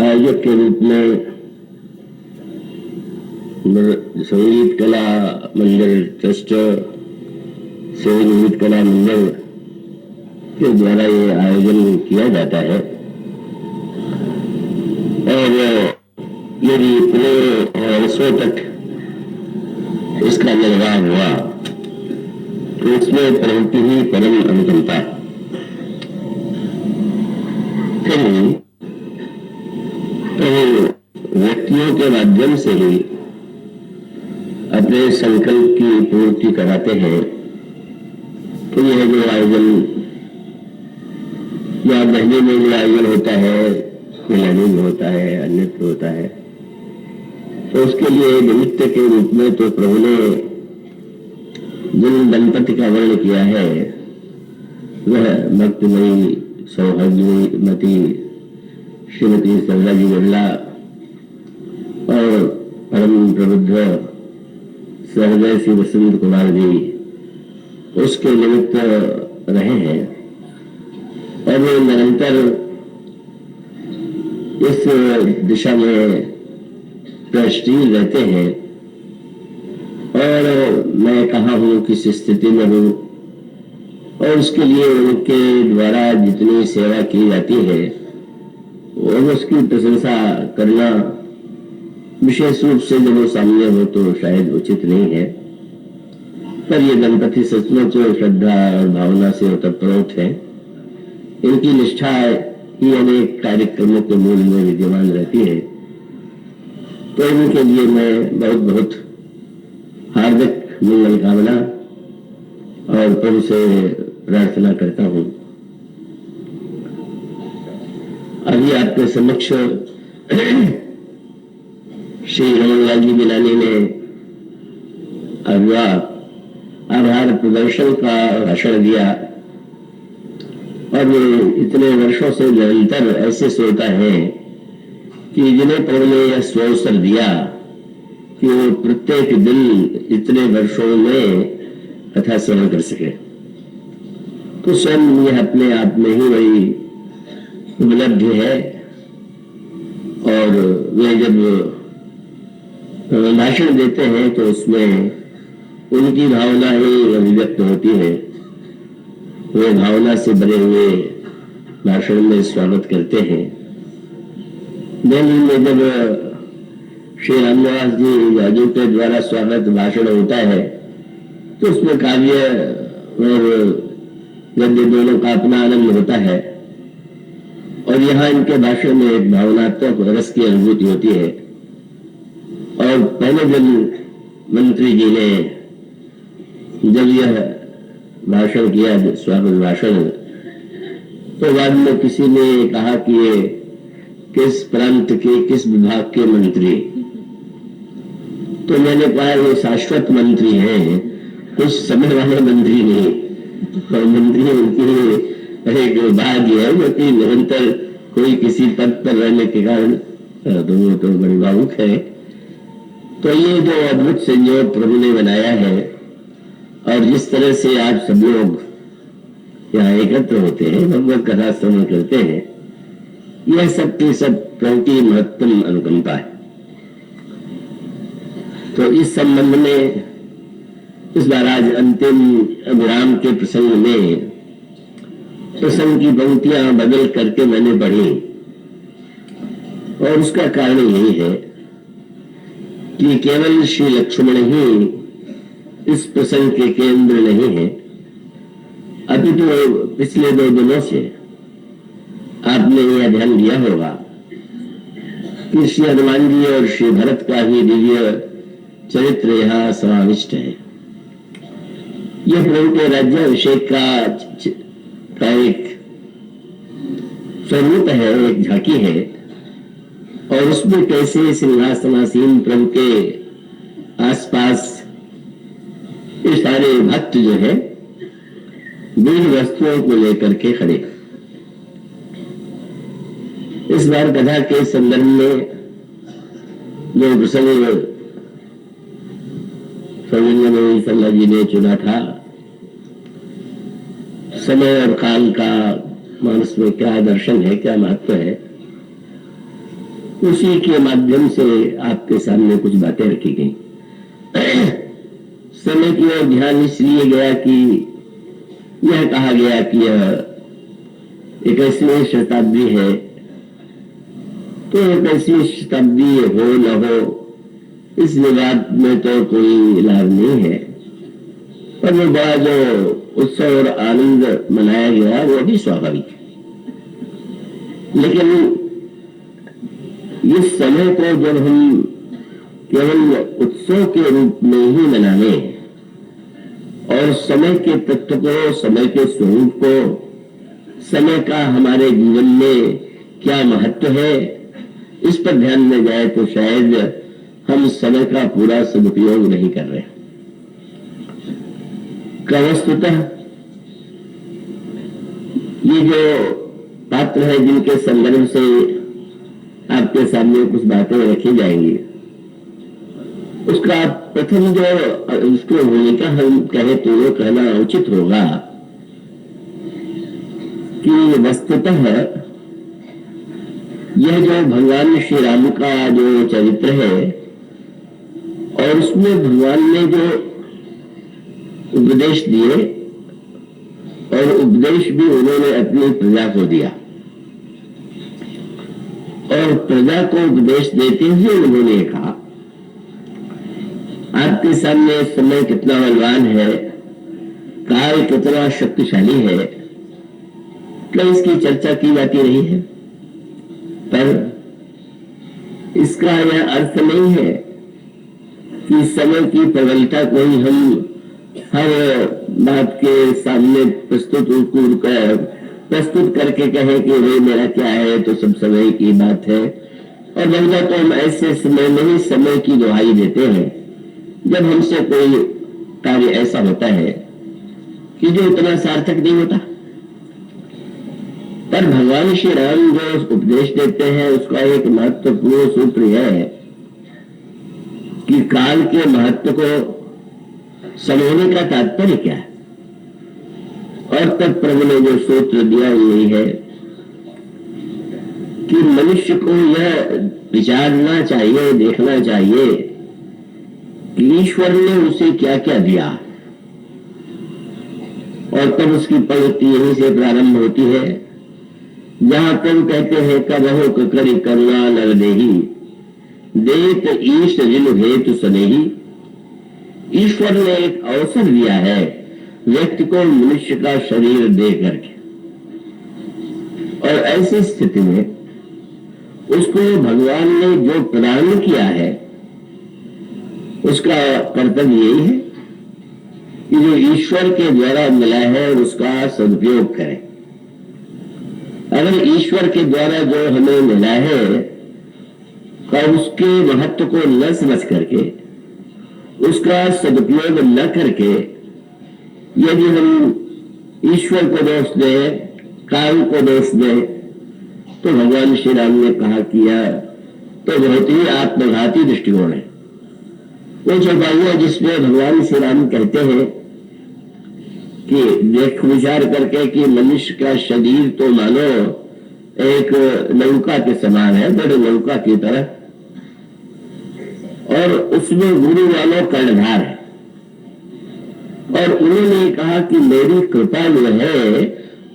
आयोजक के रूप में संगीत कला मंदिर ट्रस्ट, संगीत कला मंदिर के द्वारा ये आयोजन किया जाता है और यदि पूरे वर्षों तक इसका निर्वाह हुआ तो इसमें प्रवृत्ति ही परम अनुकंपा। फिर तो व्यक्तियों के माध्यम से ही अपने संकल्प की पूर्ति कराते हैं। तो यह जो आयोजन या महीने में जो आयोजन होता है, मिलानी में होता है, अन्यत्र होता है, तो उसके लिए निमित्त के रूप में तो प्रभु ने जिन दंपति का वर्ण किया है वह भक्तिमयी सौभाग्यमती श्रीमती सरला जी बिरला और परम प्रबुद्ध सहृदय श्री वसंत कुमार जी उसके निमित्त रहे हैं और वे निरंतर इस दिशा में प्रयत्नशील रहते हैं। और मैं कहाँ हूँ, किस स्थिति में हूँ, और उसके लिए उनके द्वारा जितनी सेवा की जाती है और उसकी प्रशंसा करना विशेष रूप से जब वो सामने हो तो शायद उचित नहीं है। पर ये दंपति सचमुच श्रद्धा और भावना से ओतप्रोत है। इनकी निष्ठा ही अनेक कार्यक्रमों के मूल में विद्यमान रहती है। तो इनके लिए मैं बहुत बहुत हार्दिक मंगल कामना और प्रभु से प्रार्थना करता हूँ। अभी आपके समक्ष श्री रमनलाल जी बिलानी ने आभार प्रदर्शन का भाषण दिया और वे इतने वर्षों से निरंतर ऐसे सोता है कि जिन्हें प्रभु ने यह अवसर दिया कि वो प्रत्येक दिन इतने वर्षों में कथा श्रवण कर सके, तो स्वयं यह अपने आप में ही वही उपलब्धि है। और वे जब भाषण देते हैं तो उसमें उनकी भावना ही अभिव्यक्त होती है। वे भावना से भरे हुए भाषण में स्वागत करते हैं। दिल्ली में जब श्री रामनिवास जी जाजू के द्वारा स्वागत भाषण होता है तो उसमें काव्य और गद्य दोनों का अपना आनंद होता है और यहाँ इनके भाषण में एक भावनात्मक रस की अनुभूति होती है। और पहले दिन मंत्री जी ने जब यह भाषण किया, स्वागत भाषण, तो बाद में किसी ने कहा कि ये किस प्रांत के किस विभाग के मंत्री, तो मैंने कहा ये शाश्वत मंत्री हैं, कुछ समय वाले मंत्री नहीं। और मंत्री उनकी एक भाग्य है जो कि निरंतर कोई किसी पद पर रहने के कारण दोनों तो बड़ी भावुक है। तो ये जो अद्भुत संयोग प्रभु ने बनाया है और जिस तरह से आप सब लोग यहाँ एकत्र होते हैं, भगवत कथा श्रवण करते हैं, यह सब की सब प्रभु की महत्तम अनुकंपा है। तो इस संबंध में इस बार आज अंतिम विराम के प्रसंग में प्रसंग की पंक्तियां बदल करके मैंने पढ़ी और उसका कारण यही है कि केवल श्री लक्ष्मण ही इस प्रसंग के केंद्र नहीं है। अभी तो पिछले 2 दिनों से आपने यह ध्यान दिया होगा कि श्री हनुमान जी और श्री भरत का ही दिव्य चरित्र यहाँ समाविष्ट है। यह प्रभु के राज्याभिषेक का एक स्वरूप है, एक झांकी है। और उसमें कैसे सिंहासनासीन प्रभु के आसपास ये सारे भक्त जो है विविध वस्तुओं को लेकर के खड़े। इस बार कथा के संदर्भ में जो प्रसंग सरला जी ने चुना था, समय और काल का मानस में क्या दर्शन है, क्या महत्व है, उसी के माध्यम से आपके सामने कुछ बातें रखी गई। समय की ओर ध्यान इसलिए गया कि यह कहा गया कि यह 21वीं शताब्दी है, तो 21वीं शताब्दी हो न हो इस विवाद में तो कोई लाभ नहीं है, पर वो बड़ा जो उत्सव और आनंद मनाया गया वो भी स्वाभाविक है। लेकिन इस समय को जब हम केवल उत्सव के रूप में ही मनाने और समय के तत्व को, समय के स्वरूप को, समय का हमारे जीवन में क्या महत्व है, इस पर ध्यान में जाए तो शायद हम समय का पूरा सदुपयोग नहीं कर रहे। वस्तुतः ये जो पात्र है जिनके संदर्भ से आपके सामने कुछ बातें रखी जाएंगी, उसका प्रथम जो उसकी भूमिका हम कहें तो ये कहना उचित होगा कि वस्तुतः यह जो भगवान श्री राम का जो चरित्र है और उसमें भगवान ने जो उपदेश दिए और उपदेश भी उन्होंने अपनी प्रजा को दिया और प्रजा को उपदेश देते हुए उन्होंने कहा, आपके सामने समय कितना बलवान है, काल कितना शक्तिशाली है, क्या इसकी चर्चा की जाती रही है? पर इसका यह अर्थ नहीं है कि समय की प्रबलता को ही हम हर बात के सामने प्रस्तुत करके कहें कि वे मेरा क्या है, तो सब समय की बात है। और बल्कि तो हम ऐसे समय में ही समय की दुहाई देते हैं जब हमसे कोई कार्य ऐसा होता है कि जो इतना सार्थक नहीं होता। पर भगवान श्री राम जो उपदेश देते हैं उसका एक महत्वपूर्ण सूत्र यह है कि काल के महत्व को समझने का तात्पर्य क्या है। और तब प्रभु ने जो सूत्र दिया यही है कि मनुष्य को यह विचारना चाहिए, देखना चाहिए कि ईश्वर ने उसे क्या क्या दिया। और तब उसकी पंक्ति यहीं से प्रारंभ होती है जहां तुम कहते हैं कबहु ककरी करुणा नर देही, देत ईश जिन हेतु सनेही। ईश्वर ने एक अवसर दिया है व्यक्ति को मनुष्य का शरीर दे करके, और ऐसी स्थिति में उसको भगवान ने जो प्रदान किया है उसका कर्तव्य यही है कि जो ईश्वर के द्वारा मिला है उसका सदुपयोग करें। अगर ईश्वर के द्वारा जो हमें मिला है और उसके महत्व को न समझ करके, उसका सदुपयोग न करके यदि हम ईश्वर को दोष दें, काल को दोष दें, तो भगवान श्री राम ने कहा किया तो बहुत ही आत्मघाती दृष्टिकोण है। वो चौपाइयां जिसमें भगवान श्री राम कहते हैं कि देख विचार करके कि मनुष्य का शरीर तो मानो एक नौका के समान है, बड़े नौका की तरह, और उसमें गुरु वालों कर्णधार है। और उन्होंने कहा कि मेरी कृपा जो है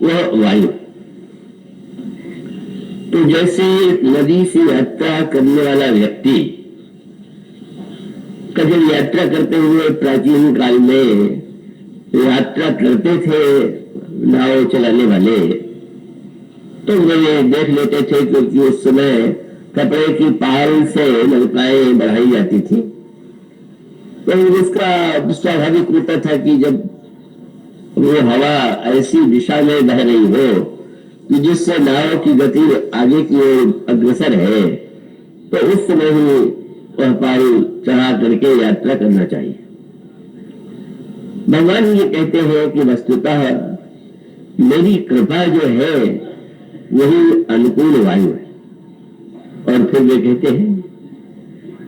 वह वायु। तो जैसे नदी से यात्रा करने वाला व्यक्ति कभी यात्रा करते हुए प्राचीन काल में यात्रा करते थे नाव चलाने वाले, तो वे देख लेते थे क्योंकि उस समय कपड़े की पाल से नौकाएं बढ़ाई जाती थी। तो उसका स्वाभाविक होता था कि जब वो हवा ऐसी दिशा में बह रही हो कि जिससे नाव की गति आगे की ओर अग्रसर है, तो उस समय ही वह पाल चढ़ा करके यात्रा करना चाहिए। भगवान ये कहते हैं कि वस्तुतः मेरी कृपा जो है वही अनुकूल वायु है। और फिर वे कहते हैं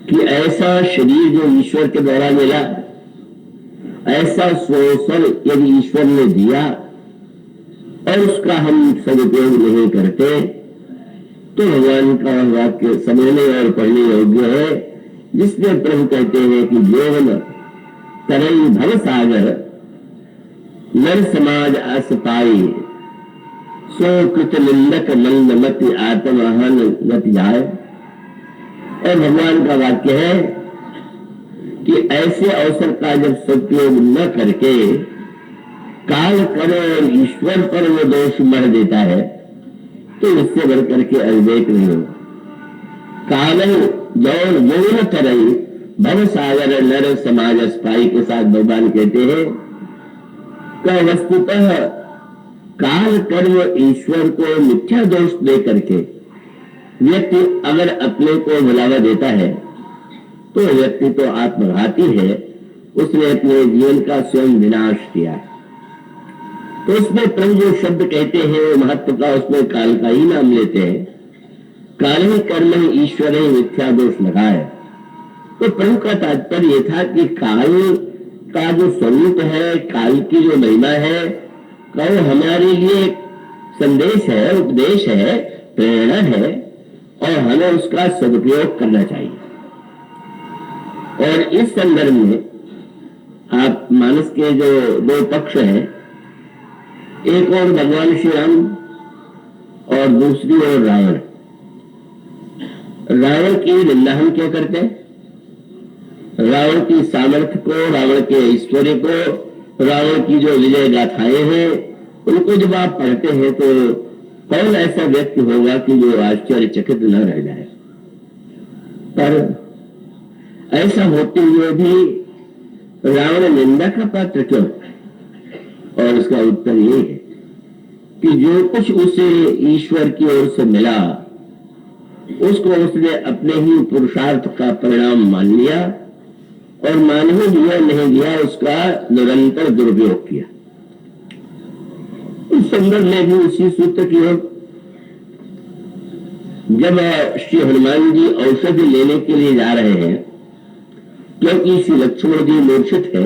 कि ऐसा शरीर जो ईश्वर के द्वारा मिला, ऐसा स्वस्वर यदि ईश्वर ने दिया और उसका हम सदुपयोग नहीं करते, तो भगवान का वाक्य समझने और पढ़ने योग्य है, जिसमें प्रभु कहते हैं कि जीवन तरई भव सागर नर समाज आस पाई सो कृत निंदक मंद मति आत्महन गति जाए। और भगवान का वाक्य है कि ऐसे अवसर का जब सदुपयोग न करके काल कर और ईश्वर पर वो दोष मर देता है तो इससे बढ़ करके अविवेक नहीं होगा। काल जौन यौन तरई भव सागर नर समाज अस्पाई के साथ भगवान कहते हैं का वस्तुतः काल कर्म ईश्वर को मिथ्या दोष दे करके व्यक्ति अगर अपने को बुलावा देता है तो व्यक्ति तो आत्मघाती है, उसने अपने जीवन का स्वयं विनाश किया। तो उसमें प्रभु जो शब्द कहते हैं महत्व का, उसमें काल का ही नाम लेते हैं। काल ही कर्म ही ईश्वर ही मिथ्या दोष लगाए। तो प्रभु का तात्पर्य यह था कि काल का जो स्वरूप है, काल की जो महिमा है, काल हमारे लिए संदेश है, उपदेश है, प्रेरणा है और हमें उसका सदुपयोग करना चाहिए। और इस संदर्भ में आप मानस के जो दो पक्ष हैं, एक और भगवान श्री राम और दूसरी ओर रावण। रावण की निंदा हम क्यों करते हैं? रावण की सामर्थ्य को, रावण के ऐश्वर्य को, रावण की जो विजय गाथाएं हैं, उनको जब आप पढ़ते हैं तो कौन ऐसा व्यक्ति होगा कि जो आश्चर्यचकित न रह जाए। पर ऐसा होते हुए भी रावण निंदा का पात्र क्यों? और उसका उत्तर ये है कि जो कुछ उसे ईश्वर की ओर से मिला उसको उसने अपने ही पुरुषार्थ का परिणाम मान लिया और मान ही लिया नहीं लिया, उसका निरंतर दुरुपयोग किया। इस संदर्भ में भी उसी सूत्र की ओर जब श्री हनुमान जी औषधि लेने के लिए जा रहे हैं, क्योंकि श्री लक्ष्मण जी मूर्छित है,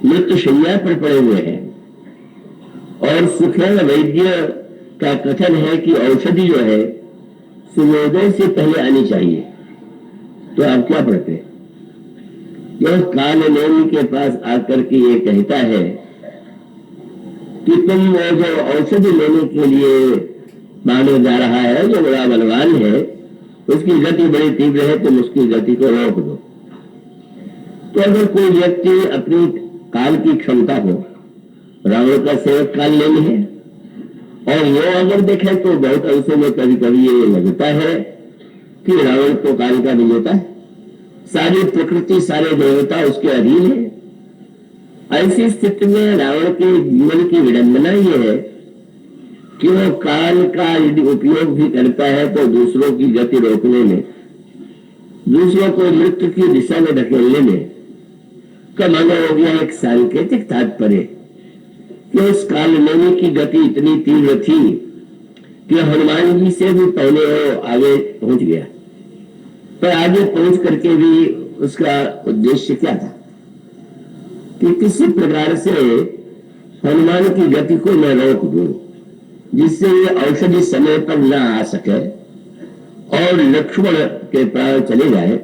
मृत्यु शैया पर पड़े हुए हैं और सुखेल वैद्य का कथन है कि औषधि जो है सूर्योदय से पहले आनी चाहिए। तो आप क्या पढ़ते हैं? यह काल नेमी के पास आकर के ये कहता है कि तुम वो जो औषधि लेने के लिए मानो जा रहा है, जो बड़ा बलवान है, उसकी गति बड़ी तीव्र है, तुम उसकी गति को रोक दो। तो अगर कोई व्यक्ति अपनी काल की क्षमता हो, रावण का सेवक काल नहीं है, और ये अगर देखें तो बहुत अंशों में कभी कभी ये लगता है कि रावण तो काल का विजेता है, सारी प्रकृति सारे देवता उसके अधीन है। ऐसी स्थिति में रावण के जीवन की विडंबना ये है कि वो काल का यदि उपयोग भी करता है तो दूसरों की गति रोकने में, दूसरों को मृत्यु की दिशा में धकेलने में का माना हो गया एक सांकेतिक तात्पर्य कि उस काल नेमी की गति इतनी तीव्र थी कि हनुमान जी से भी पहले वो आगे पहुंच गया। पर आगे पहुंच करके भी उसका उद्देश्य क्या था कि किसी प्रकार से हनुमान की गति को मैं रोक दूं, जिससे ये औषधि समय पर न आ सके और लक्ष्मण के प्राण चले जाए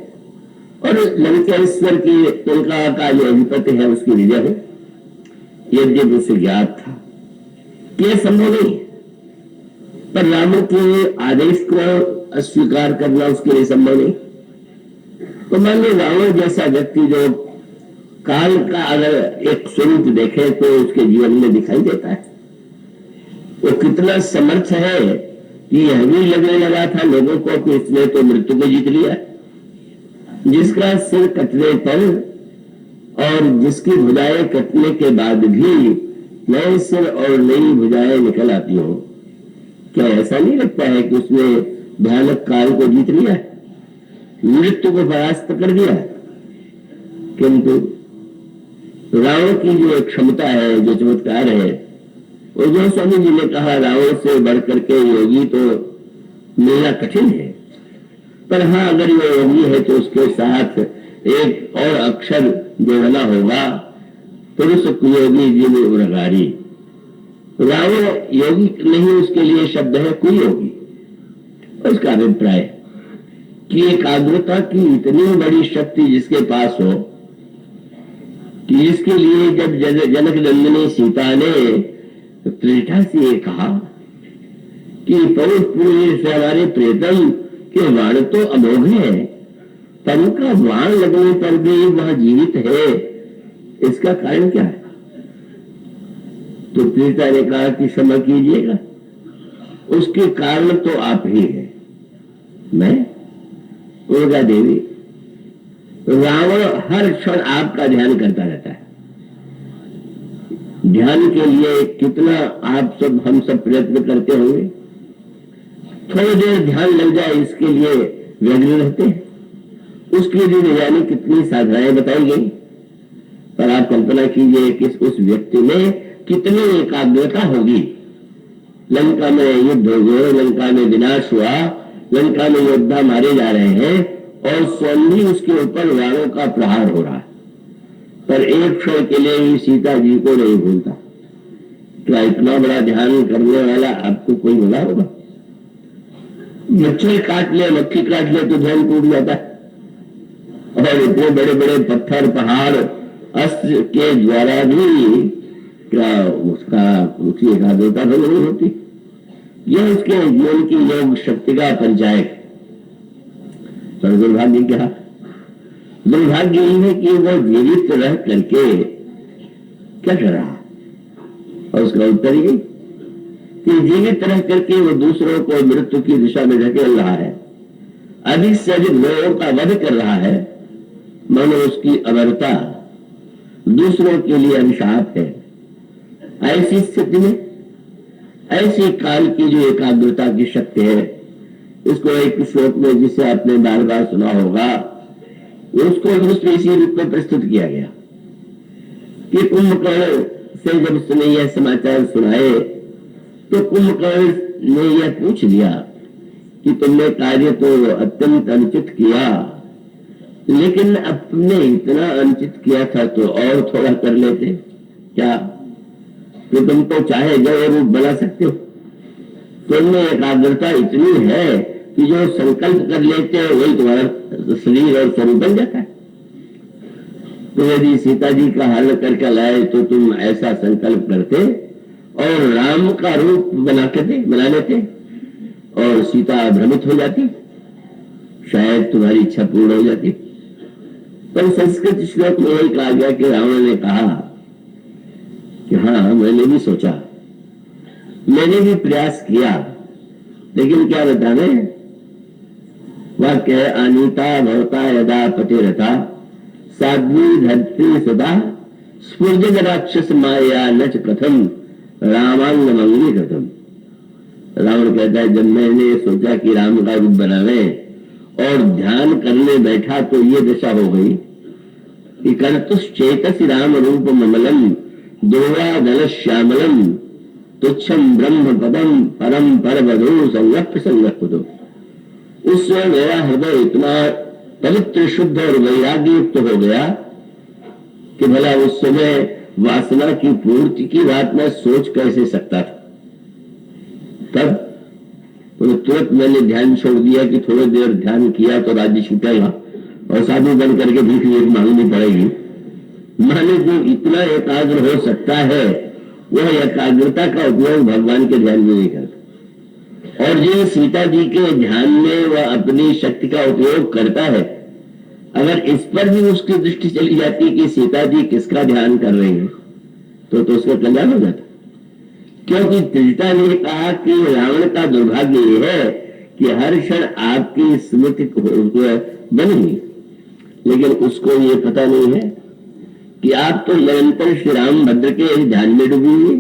और लंकेश्वर की लंका का जो अधिपति है उसकी विजय हो। यद्यपि उसे ज्ञात था कि यह संभव नहीं, पर राम के आदेश को अस्वीकार करना उसके लिए संभव नहीं। तो मान लो रावण जैसा व्यक्ति जो काल का अगर एक स्वरूप देखे तो उसके जीवन में दिखाई देता है, वो कितना समर्थ है कि यह भी लगने लगा था लोगों को कि इसने तो मृत्यु को जीत लिया, जिसका सिर कटने पर और जिसकी भुजाएं कटने के बाद भी नए सिर और नई भुजाएं निकल आती हो। क्या ऐसा नहीं लगता है कि उसने भयानक काल को जीत लिया, मृत्यु को परास्त कर दिया? किंतु रावण की जो क्षमता है, जो चमत्कार है, वो जो स्वामी जी ने कहा रावण से बढ़ करके योगी तो मिलना कठिन है, पर हाँ अगर वो योगी है तो उसके साथ एक और अक्षर जोड़ना होगा, पुरुष कुयोगी जीव उरगारी। रावण योगी नहीं, उसके लिए शब्द है कुयोगी। उसका अभिप्राय कि एकाग्रता की इतनी बड़ी शक्ति जिसके पास हो कि इसके लिए जब जनक नंदिनी सीता ने त्रिजटा से ये कहा कि परुष पुरुष से हमारे प्रियतम के बाण तो अमोघ है, पर उनका बाण लगने पर भी वह जीवित है, इसका कारण क्या है? तो त्रिजटा ने कहा कि क्षमा कीजिएगा, उसके कारण तो आप ही हैं। मैं दुर्गा देवी, रावण हर क्षण आपका ध्यान करता रहता है। ध्यान के लिए कितना आप सब हम सब प्रयत्न करते होंगे, थोड़ी देर ध्यान लग जाए इसके लिए व्यग्र रहते हैं, उसके लिए न जाने कितनी साधनाएं बताई गई। पर आप कल्पना कीजिए कि उस व्यक्ति में कितनी एकाग्रता होगी। लंका में युद्ध हो गए, लंका में विनाश हुआ, लंका में योद्धा मारे जा रहे हैं और स्वयं भी उसके ऊपर वाणों का प्रहार हो रहा है, पर एक क्षण के लिए भी सीता जी को नहीं भूलता। क्या इतना बड़ा ध्यान करने वाला आपको कोई मिला होगा? मच्छर काट ले, मक्खी काट ले तो ध्यान टूट जाता है, और इतने बड़े बड़े पत्थर पहाड़ अस्त्र के द्वारा भी क्या उसकी एकाग्रता भंग नहीं होती? यह उसके जीवन की योग शक्ति का पंचायत। पर दुर्भाग्य क्या? दुर्भाग्य यही है कि वो जीवित रह करके क्या कर रहा? और उसका उत्तर ही कि जीवित रह करके वो दूसरों को मृत्यु की दिशा में ढकेल रहा है, अधिक से अधिक लोगों का वध कर रहा है। मानो उसकी अमरता दूसरों के लिए अभिशाप है। ऐसी स्थिति में ऐसी काल की जो एकाग्रता की शक्ति है, इसको एक श्लोक में जिसे आपने बार बार सुना होगा, उसको उसमें इसी रूप में प्रस्तुत किया गया कि कुंभकर्ण से जब उसने यह समाचार सुनाए तो कुंभकर्ण ने यह पूछ लिया कि तुमने कार्य तो अत्यंत अनुचित किया, लेकिन अब तुमने इतना अनुचित किया था तो और थोड़ा कर लेते क्या? तो तुम तो चाहे जो रूप बना सकते हो, तुमने एकाग्रता इतनी है कि जो संकल्प कर लेते हो वही तुम्हारा शरीर और स्वरूप बन जाता है। तो यदि सीता जी का हल करके लाए तो तुम ऐसा संकल्प करते और राम का रूप बना लेते और सीता भ्रमित हो जाती, शायद तुम्हारी इच्छा पूर्ण हो जाती। पर संस्कृत श्लोक में यही कहा गया कि रावण ने कहा कि हाँ, मैंने भी सोचा, मैंने भी प्रयास किया, लेकिन क्या बताने? वाक्य अनीता भवता यदा पतिरथा साध्वी धरती सदा स्फुर्जन राक्षस माया नच कथम रामांग मंगली कथम। रावण कहता है, जब मैंने सोचा कि राम का रूप बनावे और ध्यान करने बैठा तो ये दशा हो गई कि कर्तुश्चेतस राम रूप ममलम दोवा दल श्यामलम तुच्छम ब्रह्म पदम परम पर बधो संगप संगप। उस समय मेरा हृदय इतना पवित्र शुद्ध और वैराग्य युक्त हो गया कि भला उस समय वासना की पूर्ति की बात मैं सोच कैसे सकता था। तब तो तुरंत मैंने ध्यान छोड़ दिया कि थोड़ी देर ध्यान किया तो राज्य छूटेगा और साधु बन करके भीख मांगनी पड़ेगी। माने जो इतना एकाग्र हो सकता है वह एकाग्रता का उपयोग भगवान के ध्यान में नहीं करता, और जिन सीता जी के ध्यान में वह अपनी शक्ति का उपयोग करता है, अगर इस पर भी उसकी दृष्टि चली जाती कि सीता जी किसका ध्यान कर रही है तो उसका कल्याण हो जाता। क्योंकि त्रिजटा ने कहा कि रावण का दुर्भाग्य यह है कि हर क्षण आपकी स्मृति बनी, लेकिन उसको ये पता नहीं है कि आप तो निरंतर श्री रामभद्र के ध्यान में डूबी हुई,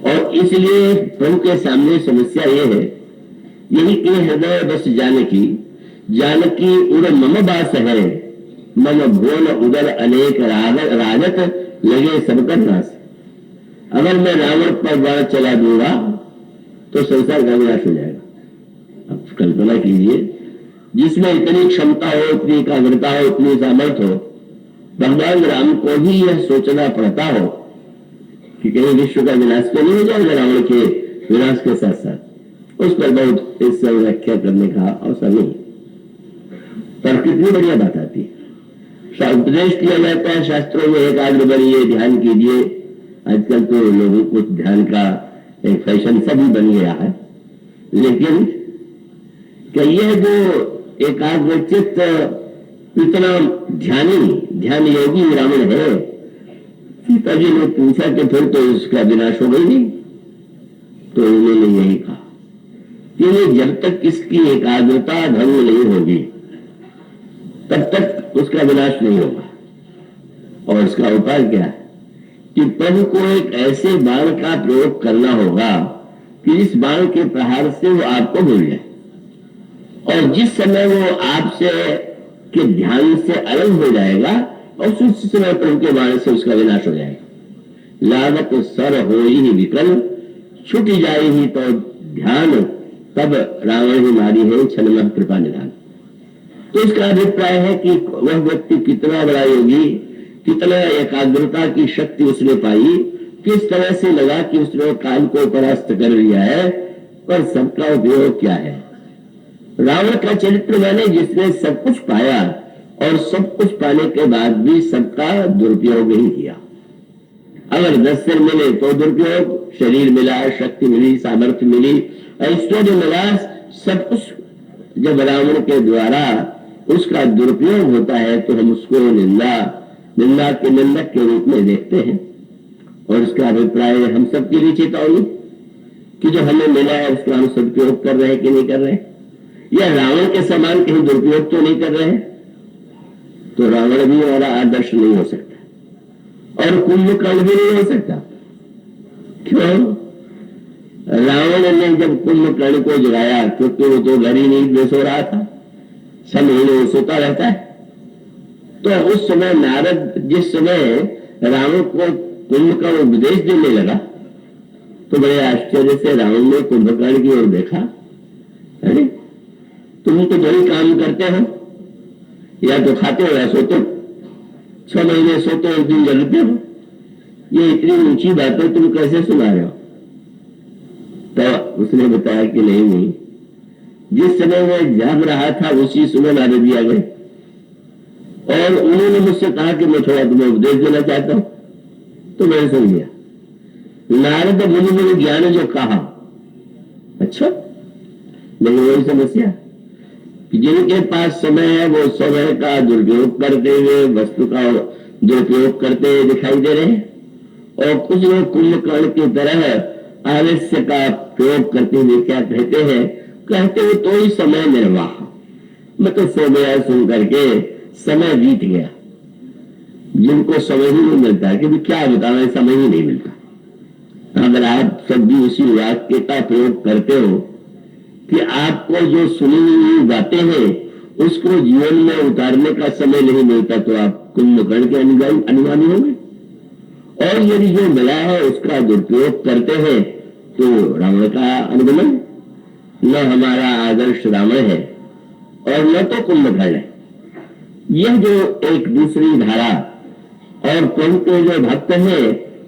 और इसलिए प्रभु के सामने समस्या ये है, यही कि हृदय बस जानकी जानकी उड़ मम बास है, मम भुवन उदर अनेक राजत लगे सबकर नाश। अगर मैं रावण पर बाण चला दूंगा तो संसार का विनाश हो जाएगा। अब कल्पना कीजिए, जिसमें इतनी क्षमता हो, इतनी एकाग्रता हो, इतनी सामर्थ्य हो, भगवान राम को ही यह सोचना पड़ता हो कि कहीं विश्व का विनाश तो नहीं हो जाएगा रावण के विनाश के साथ साथ। उस पर बहुत इस व्याख्या करने का अवसर नहीं, पर कितनी बढ़िया बात आती है। उपदेश किया जाता है शास्त्रों में, एकाग्र बनिए, ध्यान कीजिए। आजकल तो लोगों को ध्यान का एक फैशन सा भी बन गया है, लेकिन यह जो एकाग्रचित्त इतना ध्यान योगी रावण है, सीता जी ने पूछा कि फिर तो इसका विनाश हो गई नहीं, तो उन्होंने यही कहा कि जब तक इसकी एकाग्रता भंग नहीं होगी तब तक उसका विनाश नहीं होगा। और इसका उपाय क्या है कि प्रभु को एक ऐसे बाण का प्रयोग करना होगा कि इस बाण के प्रहार से वो आपको भूल जाए, और जिस समय वो आपसे के ध्यान से अलग हो जाएगा और उस समय प्रभु के बाण से उसका विनाश हो जाएगा। लागत सर हो ही विकल, छूट जाए ही तो ध्यान, तब रावण ही मारी है छलम कृपा निधान। तो इसका अभिप्राय है कि वह व्यक्ति कितना बड़ा योगी, कितना एकाग्रता की शक्ति उसने पाई, किस तरह से लगा कि उसने काल को परास्त कर लिया है, पर सबका उपयोग क्या है। रावण का चरित्र माने जिसने सब कुछ पाया और सब कुछ पाने के बाद भी सबका दुरुपयोग नहीं किया। अगर 10 सिर मिले तो दुरुपयोग, शरीर मिला, शक्ति मिली, सामर्थ्य मिली, ऐश्वर्य मिला, सब कुछ जब रावण के द्वारा उसका दुरुपयोग होता है तो हम उसको निंदा के निंदक के रूप में देखते हैं। और इसका अभिप्राय हम सबके लिए चेतावनी कि जो हमें मिला है उसका हम सदुपयोग कर रहे हैं कि नहीं कर रहे हैं, या रावण के समान कहीं दुरुपयोग तो नहीं कर रहे हैं। तो रावण भी हमारा आदर्श नहीं हो सकता और कुंभकर्ण भी नहीं हो सकता। क्यों? रावण ने जब कुंभकर्ण को जगाया, क्योंकि वो तो घर ही नहीं द्वेष हो रहा था, सब महीने सोता रहता है, तो उस समय नारद जिस समय रावण को कुंभकर्ण उपदेश देने लगा तो बड़े आश्चर्य से रावण ने कुंभकर्ण की ओर देखा, अरे तुम तो वही काम करते हो, या तो खाते हो या सोते हो, 6 महीने सोते हो, 1 दिन जगते हो, ये इतनी ऊंची बातें तुम कैसे सुना रहे हो। तो उसने बताया कि नहीं, जिस समय मैं जाग रहा था उसी समय नारद जी आ गए और उन्होंने मुझसे कहा कि मैं थोड़ा तुम्हें उपदेश देना चाहता हूं, तो मैंने सुन लिया। नारद मुनि ज्ञान जो कहा, अच्छा, लेकिन वही समस्या कि जिनके पास समय है वो समय का दुरुपयोग करते हुए वस्तु का दुरुपयोग करते हुए दिखाई दे रहे हैं, और कुछ लोग कुंभकर्ण की तरह आलस्य का प्रयोग करते हुए क्या कहते हैं, कहते हुए तो ही समय निर्वाह, मतलब सो गया, सुन करके समय बीत गया। जिनको समय ही नहीं मिलता है कि क्या बताना, समय ही नहीं मिलता। अगर आप सब भी उसी वाक्य का प्रयोग करते हो कि आपको जो सुनी हुई बातें हैं उसको जीवन में उतारने का समय नहीं मिलता, तो आप कुंभकर्ण के अनुगामी होंगे, और यदि जो मिला है उसका दुरुपयोग करते हैं तो रावण का अनुगमन। न हमारा आदर्श रावण है और न तो कुंभकर्ण है। यह जो एक दूसरी धारा, और प्रभु के जो भक्त हैं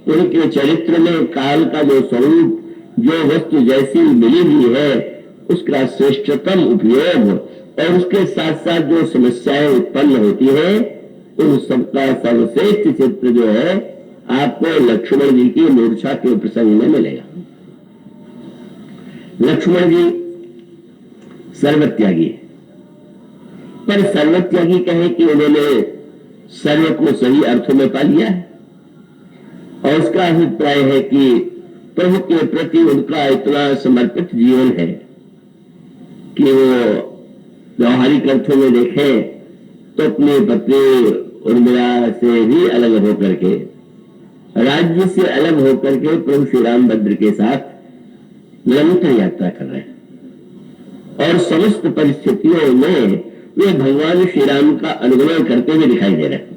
उनके चरित्र में काल का जो स्वरूप, जो वस्तु जैसी मिली हुई है उसका श्रेष्ठतम उपयोग, और उसके साथ साथ जो समस्याएं उत्पन्न होती है उन सबका सर्वश्रेष्ठ चित्र जो है आपको लक्ष्मण जी की मूर्छा के प्रसंग में मिलेगा। लक्ष्मण जी सर्वत्यागी, पर सर्वत्यागी कहे कि उन्होंने सर्व को सही अर्थों में पा लिया है, और उसका अभिप्राय है कि प्रभु के प्रति उनका इतना समर्पित जीवन है कि वो व्यवहारिक अर्थों में देखें तो अपनी पत्नी उर्मिला से भी अलग होकर के, राज्य से अलग होकर के प्रभु श्री रामभद्र के साथ निरंतर यात्रा कर रहे हैं, और समस्त परिस्थितियों में वे भगवान श्री राम का अनुगमन करते हुए दिखाई दे रहे हैं।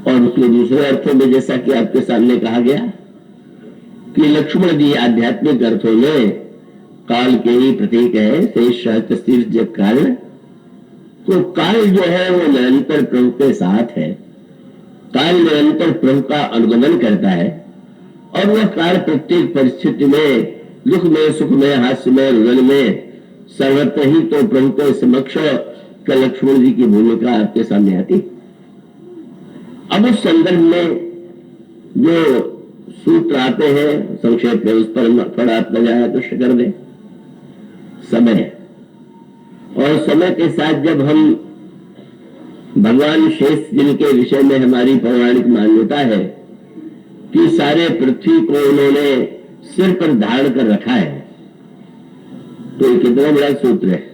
और उसके दूसरे अर्थों में जैसा कि आपके सामने कहा गया कि लक्ष्मण जी आध्यात्मिक अर्थों में काल के ही प्रतीक है, शेष सहस्त्र जब काल, तो काल जो है वो निरंतर प्रभु के साथ है, काल निरंतर प्रभु का अनुगमन करता है, और वह काल प्रत्येक परिस्थिति में दुख में, सुख में, हास्य में, रुदन में, सर्वत्र ही तो प्रभु के समक्ष लक्ष्मण जी की भूमिका आपके सामने आती। अब उस संदर्भ में जो सूत्र आते हैं संक्षेप में उस पर थोड़ा अपना जाया कृष्ण कर दे। समय, और समय के साथ जब हम भगवान शेष जिनके विषय में हमारी पौराणिक मान्यता है कि सारे पृथ्वी को उन्होंने सिर पर धारण कर रखा है, तो ये कितना बड़ा सूत्र है।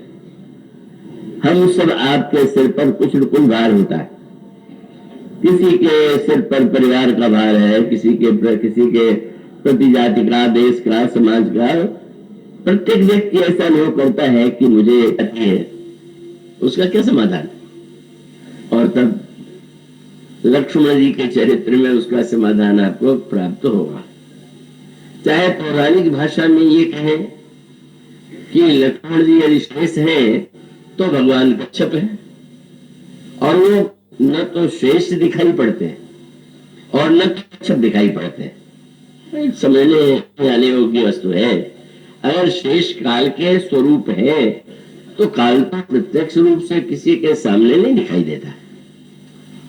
हम सब आपके सिर पर कुछ न कुछ भार होता है। किसी के सिर पर परिवार का भार है, किसी के प्रति जाति का, देश का, समाज का। प्रत्येक व्यक्ति ऐसा नहीं करता है कि मुझे अति है, उसका क्या समाधान। और तब लक्ष्मण जी के चरित्र में उसका समाधान आपको प्राप्त होगा। चाहे पौराणिक भाषा में ये कहें कि लक्ष्मण जी यदि श्रेष्ठ हैं तो भगवान कच्छप है, और वो न तो श्रेष्ठ दिखाई पड़ते हैं और न कच्छप दिखाई पड़ते हैं। समझने आने योग्य वस्तु है। अगर शेष काल के स्वरूप है तो काल तो प्रत्यक्ष रूप से किसी के सामने नहीं दिखाई देता,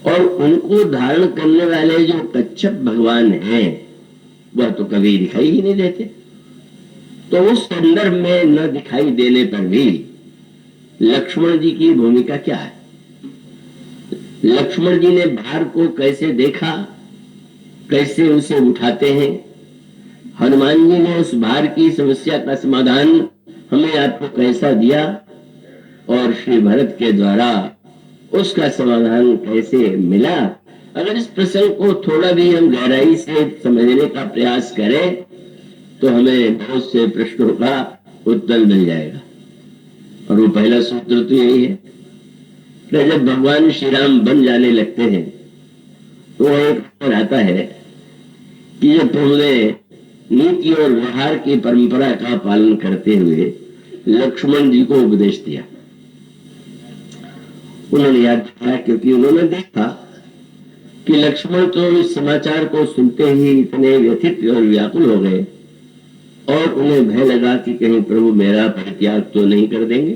और उनको धारण करने वाले जो कच्छप भगवान हैं वह तो कभी दिखाई ही नहीं देते। तो उस संदर्भ में न दिखाई देने पर भी लक्ष्मण जी की भूमिका क्या है। लक्ष्मण जी ने भार को कैसे देखा, कैसे उसे उठाते हैं। हनुमान जी ने उस भार की समस्या का समाधान हमें आपको कैसा दिया, और श्री भरत के द्वारा उसका समाधान कैसे मिला। अगर इस प्रसंग को थोड़ा भी हम गहराई से समझने का प्रयास करें तो हमें बहुत से प्रश्नों का उत्तर मिल जाएगा। और वो पहला सूत्र तो यही है कि जब भगवान श्री राम बन जाने लगते हैं तो एक उत्तर आता है कि जब प्रभु ने नीति और व्यवहार की परंपरा का पालन करते हुए लक्ष्मण जी को उपदेश दिया। उन्होंने याद किया क्योंकि उन्होंने देखा कि लक्ष्मण तो इस समाचार को सुनते ही इतने व्यथित और व्याकुल हो गए, और उन्हें भय लगा कि कहीं प्रभु मेरा परित्याग तो नहीं कर देंगे।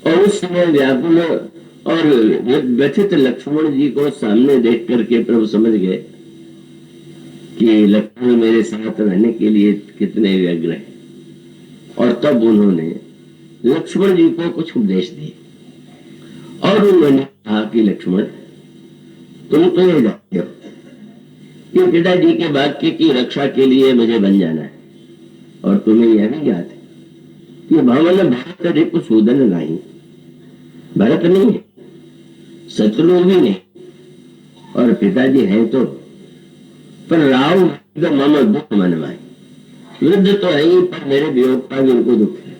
और उस समय व्याकुल और व्यथित लक्ष्मण जी को सामने देख करके प्रभु समझ गए कि लक्ष्मण मेरे साथ रहने के लिए कितने व्यग्र हैं। और तब उन्होंने लक्ष्मण जी को कुछ उपदेश दिए, और उन्होंने कहा कि लक्ष्मण तुम तो ये जानते हो कि पिताजी के वाक्य की रक्षा के लिए मुझे बन जाना है, और तुम्हें यह भी याद है कि भवन भरत रिपु सूदन नहीं, भरत नहीं है, शत्रु भी नहीं, और पिताजी हैं तो, पर राव मम दुख मनवाए, युद्ध तो है ही पर मेरे वियोग का भी उनको दुख है।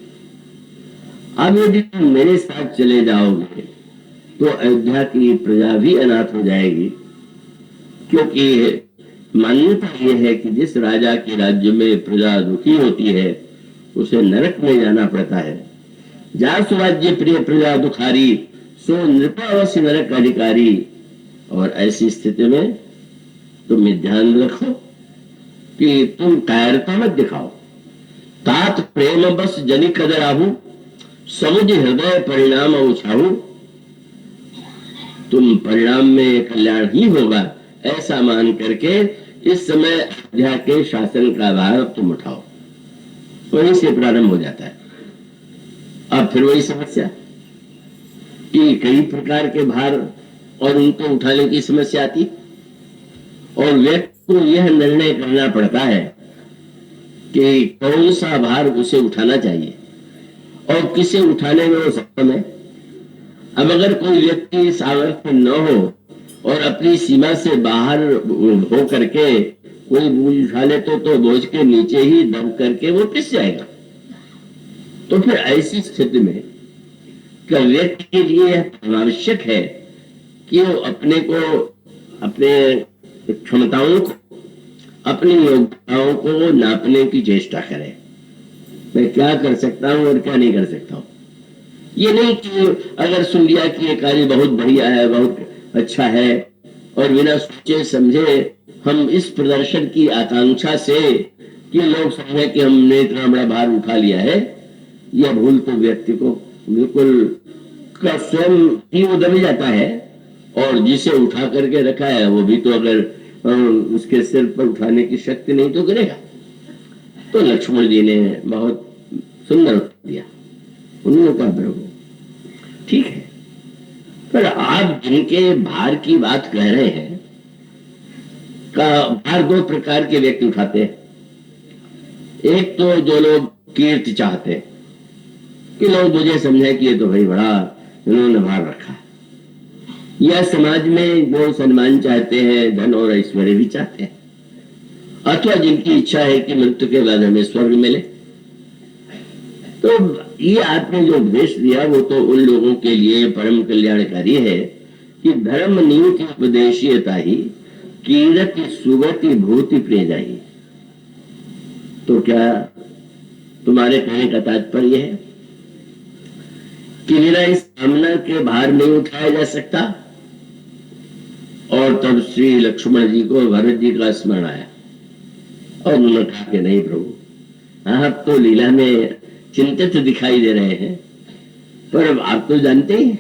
अब यदि तुम मेरे साथ चले जाओगे तो अयोध्या की प्रजा भी अनाथ हो जाएगी, क्योंकि मान्यता यह है कि जिस राजा के राज्य में प्रजा दुखी होती है उसे नरक में जाना पड़ता है। जा सुराज्य प्रिय प्रजा दुखारी, सो नृपावश्य नरक अधिकारी। और ऐसी स्थिति में तुम ध्यान रखो कि तुम कायरता मत दिखाओ। तात प्रेम बस जनि कदराहू, समुझ हृदय परिणाम उछाहू। तुम परिणाम में कल्याण ही होगा ऐसा मान करके इस समय अयोध्या के शासन का भार तुम उठाओ। वहीं से प्रारंभ हो जाता है। अब फिर वही समस्या कि कई प्रकार के भार और उनको उठाने की समस्या आती, और व्यक्ति को यह निर्णय करना पड़ता है कि कौन सा भार उसे उठाना चाहिए और किसे उठाने में वो सक्षम है। अब अगर कोई व्यक्ति सामर्थ्य न हो और अपनी सीमा से बाहर हो करके कोई बोझ उठा ले तो बोझ के नीचे ही दब करके वो पिस जाएगा। तो फिर ऐसी स्थिति में व्यक्ति के लिए आवश्यक है कि वो अपने को, अपने क्षमताओं को, अपनी योग्यताओं को नापने की चेष्टा करे। मैं क्या कर सकता हूं और क्या नहीं कर सकता हूं। ये नहीं कि अगर सुन लिया कि ये कार्य बहुत बढ़िया है, बहुत अच्छा है, और बिना सोचे समझे हम इस प्रदर्शन की आकांक्षा से कि लोग समझे कि हमने इतना बड़ा भार उठा लिया है। यह भूल तो व्यक्ति को बिल्कुल का स्वयं ही वो दब जाता है, और जिसे उठा करके रखा है वो भी तो अगर उसके सिर पर उठाने की शक्ति नहीं तो गिरेगा। तो लक्ष्मण जी ने बहुत सुंदर उत्तर दिया। उन्होंने कहा प्रभु ठीक है, पर आप जिनके भार की बात कह रहे हैं का भार दो प्रकार के व्यक्ति उठाते हैं। एक तो जो लोग कीर्ति चाहते हैं कि लोग मुझे समझे कि ये तो भाई बड़ा इन्होंने भार रखा, या समाज में जो सम्मान चाहते हैं, धन और ऐश्वर्य भी चाहते हैं, अथवा जिनकी इच्छा है कि मृत्यु के बाद हमें स्वर्ग मिले। तो ये आपने जो उपदेश दिया वो तो उन लोगों के लिए परम कल्याणकारी है कि धर्म नीति उपदेशीयता ही कीरति सुगति भूति प्रिय जाही। तो क्या तुम्हारे कहने का तात्पर्य है कि मेरा इस कामना के भार नहीं उठाया जा सकता? और तब श्री लक्ष्मण जी को भरत जी का स्मरण आया और उन्होंने कहा कि नहीं प्रभु, आप तो लीला में चिंतित दिखाई दे रहे हैं, पर आप तो जानते हैं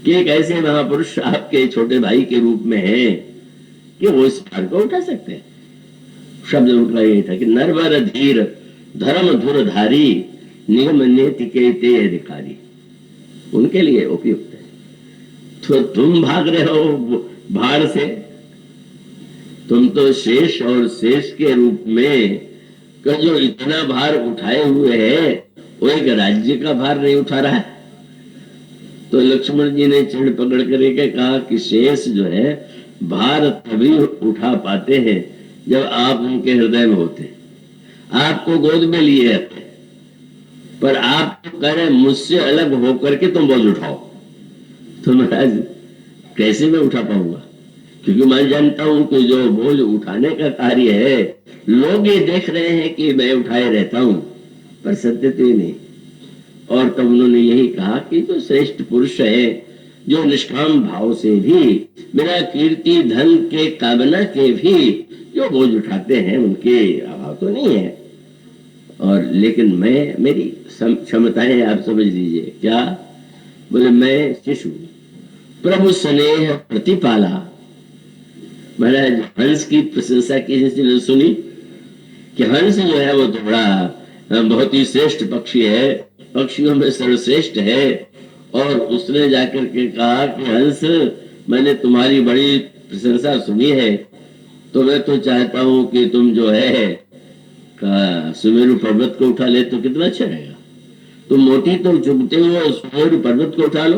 कि एक ऐसे महापुरुष आपके छोटे भाई के रूप में है कि वो इस भार को उठा सकते हैं। शब्द उनका यही था कि नरवर धीर धर्म धुरधारी निगम नेति के ते अधिकारी, उनके लिए उपयुक्त है। तो तुम भाग रहे हो भार से, तुम तो शेष और शेष के रूप में का जो इतना भार उठाए हुए है वो एक राज्य का भार नहीं उठा रहा है। तो लक्ष्मण जी ने चिड़ पकड़ करके कहा कि शेष जो है भार तभी उठा पाते हैं जब आप उनके हृदय में होते, आपको गोद में लिए रहते, पर आप तो कह रहे मुझसे अलग होकर के तुम बोझ उठाओ। तो महाराज कैसे मैं उठा पाऊंगा, क्योंकि मैं जानता हूं कि जो बोझ उठाने का कार्य है लोग ये देख रहे हैं कि मैं उठाए रहता हूं, पर सत्य तो ये नहीं। और तब उन्होंने यही कहा कि जो श्रेष्ठ पुरुष है जो निष्काम भाव से भी बिना कीर्ति धन के कामना के भी जो बोझ उठाते हैं उनके अभाव तो नहीं है। और लेकिन मैं, मेरी क्षमताएं आप समझ लीजिए। क्या बोले? मैं शिशु प्रभु स्नेह प्रतिपाला। महाराज हंस की प्रशंसा किसी ने सुनी कि हंस जो है वो तो बड़ा बहुत ही श्रेष्ठ पक्षी है, पक्षियों में सर्वश्रेष्ठ है। और उसने जाकर के कहा कि हंस, मैंने तुम्हारी बड़ी प्रशंसा सुनी है, तो मैं तो चाहता हूं कि तुम जो है सुमेरु पर्वत को उठा ले तो कितना अच्छा रहेगा। तुम मोटी तो चुभते हो, सुमेरु पर्वत को उठा लो।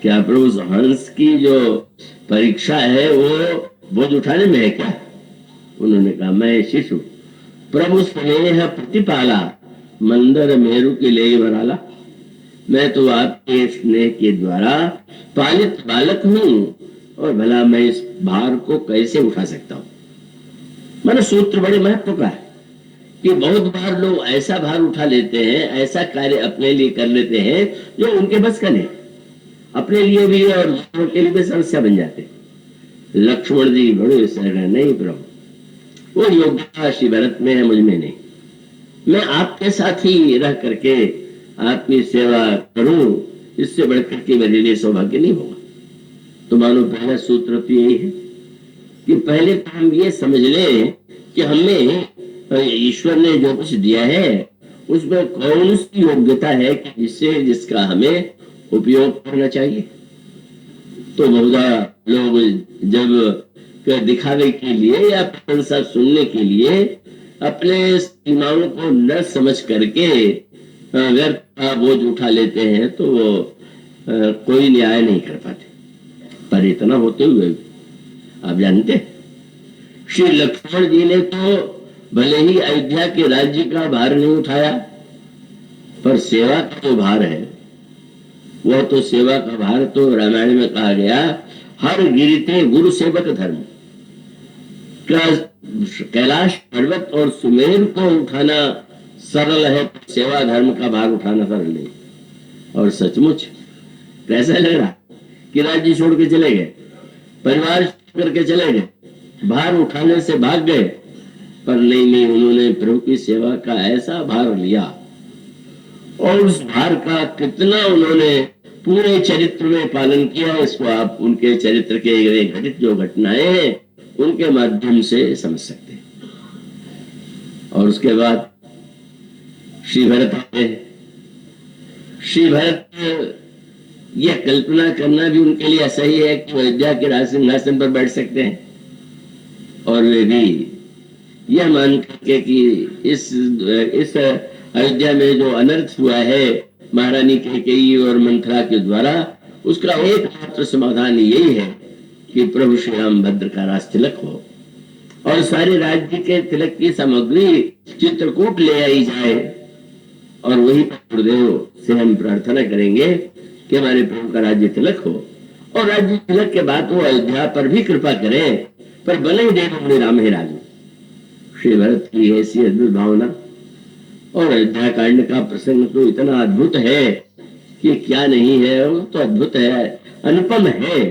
क्या प्रभु हंस की जो परीक्षा है वो बोझ उठाने में है क्या? उन्होंने कहा मैं शिशु प्रभु स्नेह प्रतिपाला मंदर मेरु के ले बराला। मैं तो आपके स्नेह के द्वारा पालित बालक हूं, और भला मैं इस भार को कैसे उठा सकता हूं। मैंने सूत्र बड़े महत्व का है कि बहुत बार लोग ऐसा भार उठा लेते हैं, ऐसा कार्य अपने लिए कर लेते हैं जो उनके बस का नहीं, अपने लिए भी और दूसरों के लिए भी समस्या बन जाते। लक्ष्मण जी बड़े सहना, नहीं प्रभु वो योग्यता श्री भरत में है, मुझ में नहीं। मैं आपके साथ ही रह करके आपकी सेवा करूं, इससे बढ़कर के मेरे लिए सौभाग्य नहीं होगा। तो मानो पहला सूत्र तो यही है कि पहले तो हम ये समझ लें कि हमें ईश्वर ने जो कुछ दिया है उसमें कौन सी योग्यता है कि जिसका हमें उपयोग करना चाहिए। तो बहुधा लोग जब दिखावे के लिए या प्रशंसा सुनने के लिए अपने सीमाओं को न समझ करके व्यर्थ का बोझ उठा लेते हैं तो वो कोई न्याय नहीं कर पाते। पर इतना होते हुए आप जानते श्री लक्ष्मण जी ने तो भले ही अयोध्या के राज्य का भार नहीं उठाया, पर सेवा का जो भार है वह तो सेवा का भार तो रामायण में कहा गया हर गिरते गुरु सेवक धर्म। कैलाश पर्वत और सुमेर को उठाना सरल है, सेवा धर्म का भार उठाना सरल नहीं। और सचमुच कैसा लग रहा कि राज्य छोड़ के चले गए, परिवार छोड़ करके चले गए, भार उठाने से भाग गए, पर नहीं उन्होंने प्रभु की सेवा का ऐसा भार लिया और उस भार का कितना उन्होंने पूरे चरित्र में पालन किया, इसको आप उनके चरित्र के घटित जो घटनाएं हैं उनके माध्यम से समझ सकते हैं। और उसके बाद श्री भरत आते हैं। श्री भरत, यह कल्पना करना भी उनके लिए असही है कि अयोध्या के राज सिंहासन पर बैठ सकते हैं, और वे भी यह मान करके कि इस अयोध्या में जो अनर्थ हुआ है महारानी कैकेयी और मंथरा के द्वारा, उसका एकमात्र समाधान यही है कि प्रभु श्री रामभद्र का राज तिलक हो और सारे राज्य के तिलक की सामग्री चित्रकूट ले आई जाए, और वही गुरुदेव से हम प्रार्थना करेंगे कि हमारे प्रभु का राज्य तिलक हो, और राज्य तिलक के बाद वो अयोध्या पर भी कृपा करें, पर बने ही देव राम ही राजू। श्री भरत की ऐसी अद्भुत भावना, और अयोध्या कांड का प्रसंग तो इतना अद्भुत है कि क्या नहीं है, वो तो अद्भुत है, अनुपम है।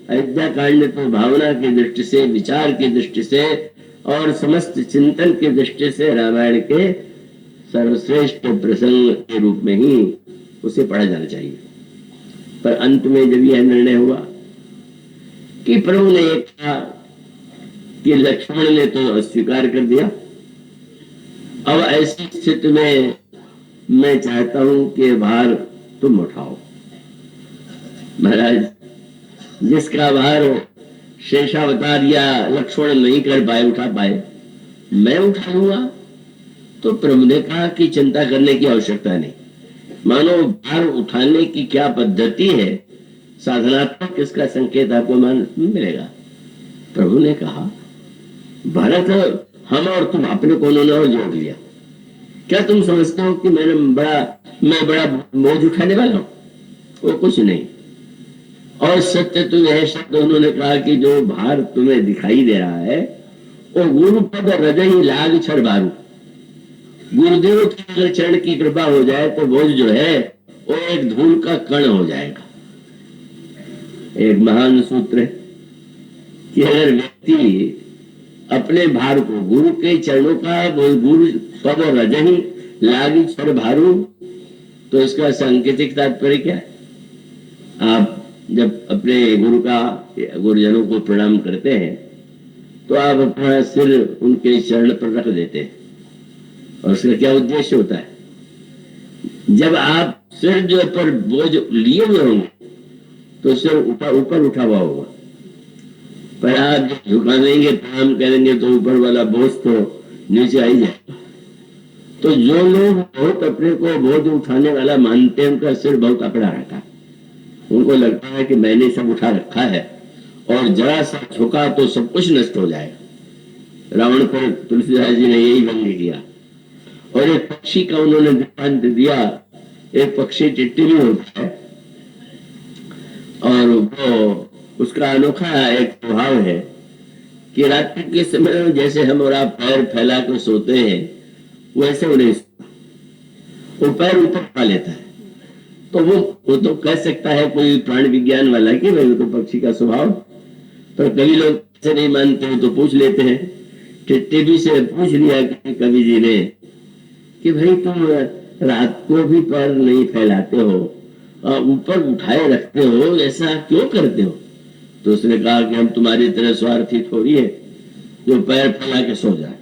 अयोध्या कांड तो भावना की दृष्टि से, विचार की दृष्टि से और समस्त चिंतन की दृष्टि से रामायण के सर्वश्रेष्ठ प्रसंग के रूप में ही उसे पढ़ा जाना चाहिए। पर अंत में जब यह निर्णय हुआ कि प्रभु ने एक कहा कि लक्ष्मण ने तो अस्वीकार कर दिया, अब ऐसी स्थिति में मैं चाहता हूं कि भार तुम उठाओ। महाराज, जिसका भार शेषावतार या लक्ष्मण नहीं कर पाए, उठा पाए, मैं उठा लूंगा। तो प्रभु ने कहा कि चिंता करने की आवश्यकता नहीं। मानो भार उठाने की क्या पद्धति है, साधनात्मक इसका संकेत आपको मिलेगा। प्रभु ने कहा, भरत, हम और तुम अपने को उन्होंने और जोड़ लिया। क्या तुम समझते हो कि मैं बड़ा बोझ उठाने वाला हूं? वो कुछ नहीं। और सत्य तो यह शब्द उन्होंने कहा कि जो भार तुम्हें दिखाई दे रहा है वो गुरुपद हृदय लाग छड़ बारू। गुरुदेव की अगर चरण की कृपा हो जाए तो बोझ जो है वो एक धूल का कण हो जाएगा। एक महान सूत्र है कि अगर व्यक्ति अपने भार को गुरु के चरणों का, गुरु पद रजही लागी छड़ भारू, तो इसका सांकेतिक तात्पर्य क्या है? आप जब अपने गुरुजनों को प्रणाम करते हैं तो आप अपना सिर उनके चरण पर रख देते हैं, और उसका क्या उद्देश्य होता है? जब आप सिर जो पर बोझ लिए हुए होंगे तो सिर ऊपर उठा हुआ होगा, पर आप जब झुका देंगे, प्रणाम करेंगे तो ऊपर वाला बोझ तो नीचे आ ही जाएगा। तो जो लोग बहुत अपने को बोझ उठाने वाला मानते हैं, उनका सिर बहुत अकड़ा रहता है। उनको लगता है कि मैंने सब उठा रखा है और जरा सा झुका तो सब कुछ नष्ट हो जाएगा। रावण पर तुलसीदास जी ने यही व्यंग्य किया। और एक पक्षी का उन्होंने दृष्टांत दिया। एक पक्षी टिटरी होता है और वो उसका अनोखा एक स्वभाव है कि रात्रि के समय जैसे हम और आप पैर फैला कर सोते हैं वैसे उन्हें वो पैर ऊपर उठा लेता है। तो वो तो कह सकता है कोई प्राण विज्ञान वाला कि भाई वो तो पक्षी का स्वभाव, पर कभी लोग ऐसे नहीं मानते तो पूछ लेते हैं। टिटरी से पूछ लिया कि कवि जी ने कि भाई तुम रात को भी पैर नहीं फैलाते हो और ऊपर उठाए रखते हो, ऐसा क्यों करते हो? तो उसने कहा कि हम तुम्हारी तरह स्वार्थी थोड़ी है जो पैर फैला के सो जाए।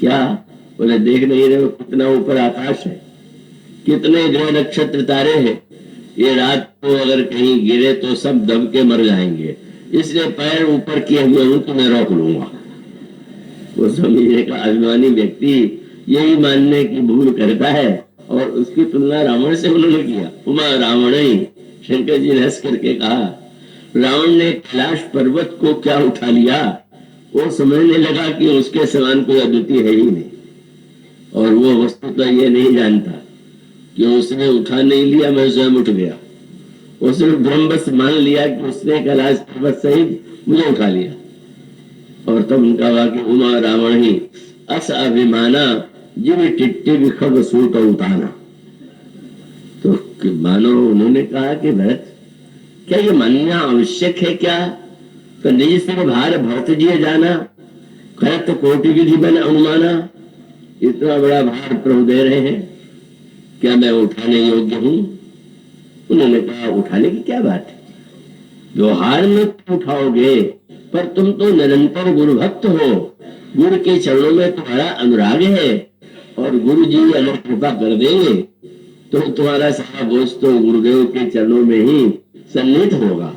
क्या बोले, देख नहीं रहे हो कितना ऊपर आकाश है, कितने ग्रह नक्षत्र तारे हैं, ये रात को अगर कहीं गिरे तो सब दब के मर जाएंगे, इसलिए पैर ऊपर किए हुए हूं तो मैं रोक लूंगा। वो समझने का अभिमानी व्यक्ति यही मानने की भूल करता है, और उसकी तुलना रावण से उन्होंने किया। उमा रावण ही, शंकर जी ने हंस करके कहा, रावण ने कैलाश पर्वत को क्या उठा लिया, वो समझने लगा कि उसके समान कोई अद्वितीय है ही नहीं, और वो वस्तुतः ये नहीं जानता कि उसने उठा नहीं लिया, मैं स्वयं उठ गया। उसने ब्रह्मवश मान लिया कि उसने कैलाश पर्वत सहित मुझे उठा लिया। और तब उनका वाक्य, उमा रावण ही अस अभिमाना जिन टिट्टी विखब सूट उताना। तो मानो उन्होंने कहा कि भरत, क्या ये मानना आवश्यक है क्या? तो निज सिर भार भरत जी जाना, खरत कोटि विधि बन अनुमाना, इतना बड़ा भार प्रभु दे रहे हैं, क्या मैं उठाने योग्य हूं? उन्होंने कहा उठाने की क्या बात है, व्यवहार में तुम उठाओगे, पर तुम तो निरंतर गुरु भक्त हो, गुरु के चरणों में तुम्हारा अनुराग है, और गुरु जी अगर कृपा कर देंगे तो तुम्हारा सारा बोझ तो गुरुदेव के चरणों में ही सन्निहित होगा,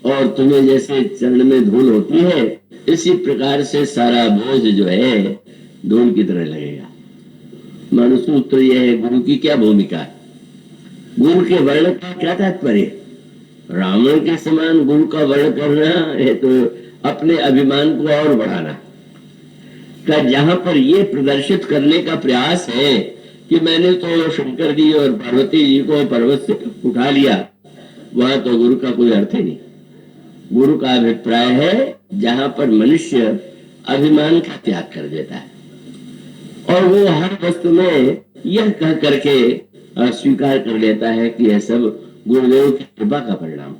और तुम्हें जैसे चरण में धूल होती है इसी प्रकार से सारा बोझ जो है धूल की तरह लगेगा। मनुसूत्र यह है, गुरु की क्या भूमिका है, गुरु के वर्ण का क्या तात्पर्य? रावण के समान गुरु का वर्ण करना है तो अपने अभिमान को और बढ़ाना का, जहां पर ये प्रदर्शित करने का प्रयास है कि मैंने तो शंकर जी और पार्वती जी को पर्वत से उठा लिया, वहां तो गुरु का कोई अर्थ ही नहीं। गुरु का अभिप्राय है जहां पर मनुष्य अभिमान का त्याग कर देता है और वो हर वस्तु में यह कह करके स्वीकार कर लेता है कि यह सब गुरुदेव की कृपा का परिणाम।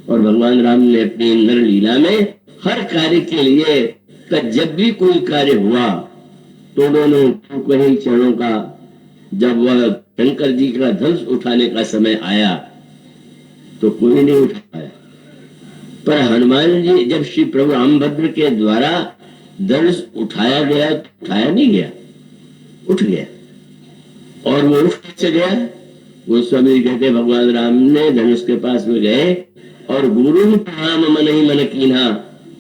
और भगवान राम ने अपनी नर लीला में हर कार्य के लिए जब भी कोई कार्य हुआ तो उन्होंने कहीं चरणों का, जब वह शंकर जी का धनुष उठाने का समय आया तो कोई नहीं उठा पाया, पर हनुमान जी जब श्री प्रभु रामभद्र के द्वारा धनुष उठाया गया तो उठाया नहीं गया, उठ गया। और वो उठ कैसे गया? गोस्वामी कहते भगवान राम ने धनुष के पास में गए और गुरु प्रणाम मन ही मन कीन्हा,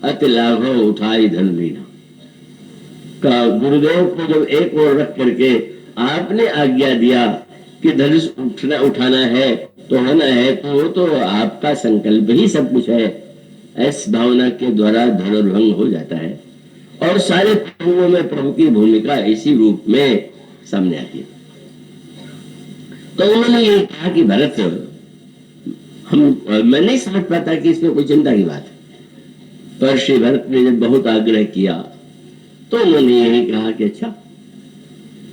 अति लाघव उठाई धन लीना का, गुरुदेव को जब एक ओर रख करके आपने आज्ञा दिया कि धनुष उठाना है तो होना है, तो वो तो आपका संकल्प ही सब कुछ है, ऐसी भावना के द्वारा धनुर्भंग हो जाता है। और सारे प्रभुओं में प्रभु की भूमिका इसी रूप में सामने आती है। तो उन्होंने ये कहा कि भरत, मैं नहीं समझ पाता कि इसमें कोई चिंता की बात है, पर श्री भरत ने जब बहुत आग्रह किया तो उन्होंने यही कहा कि अच्छा,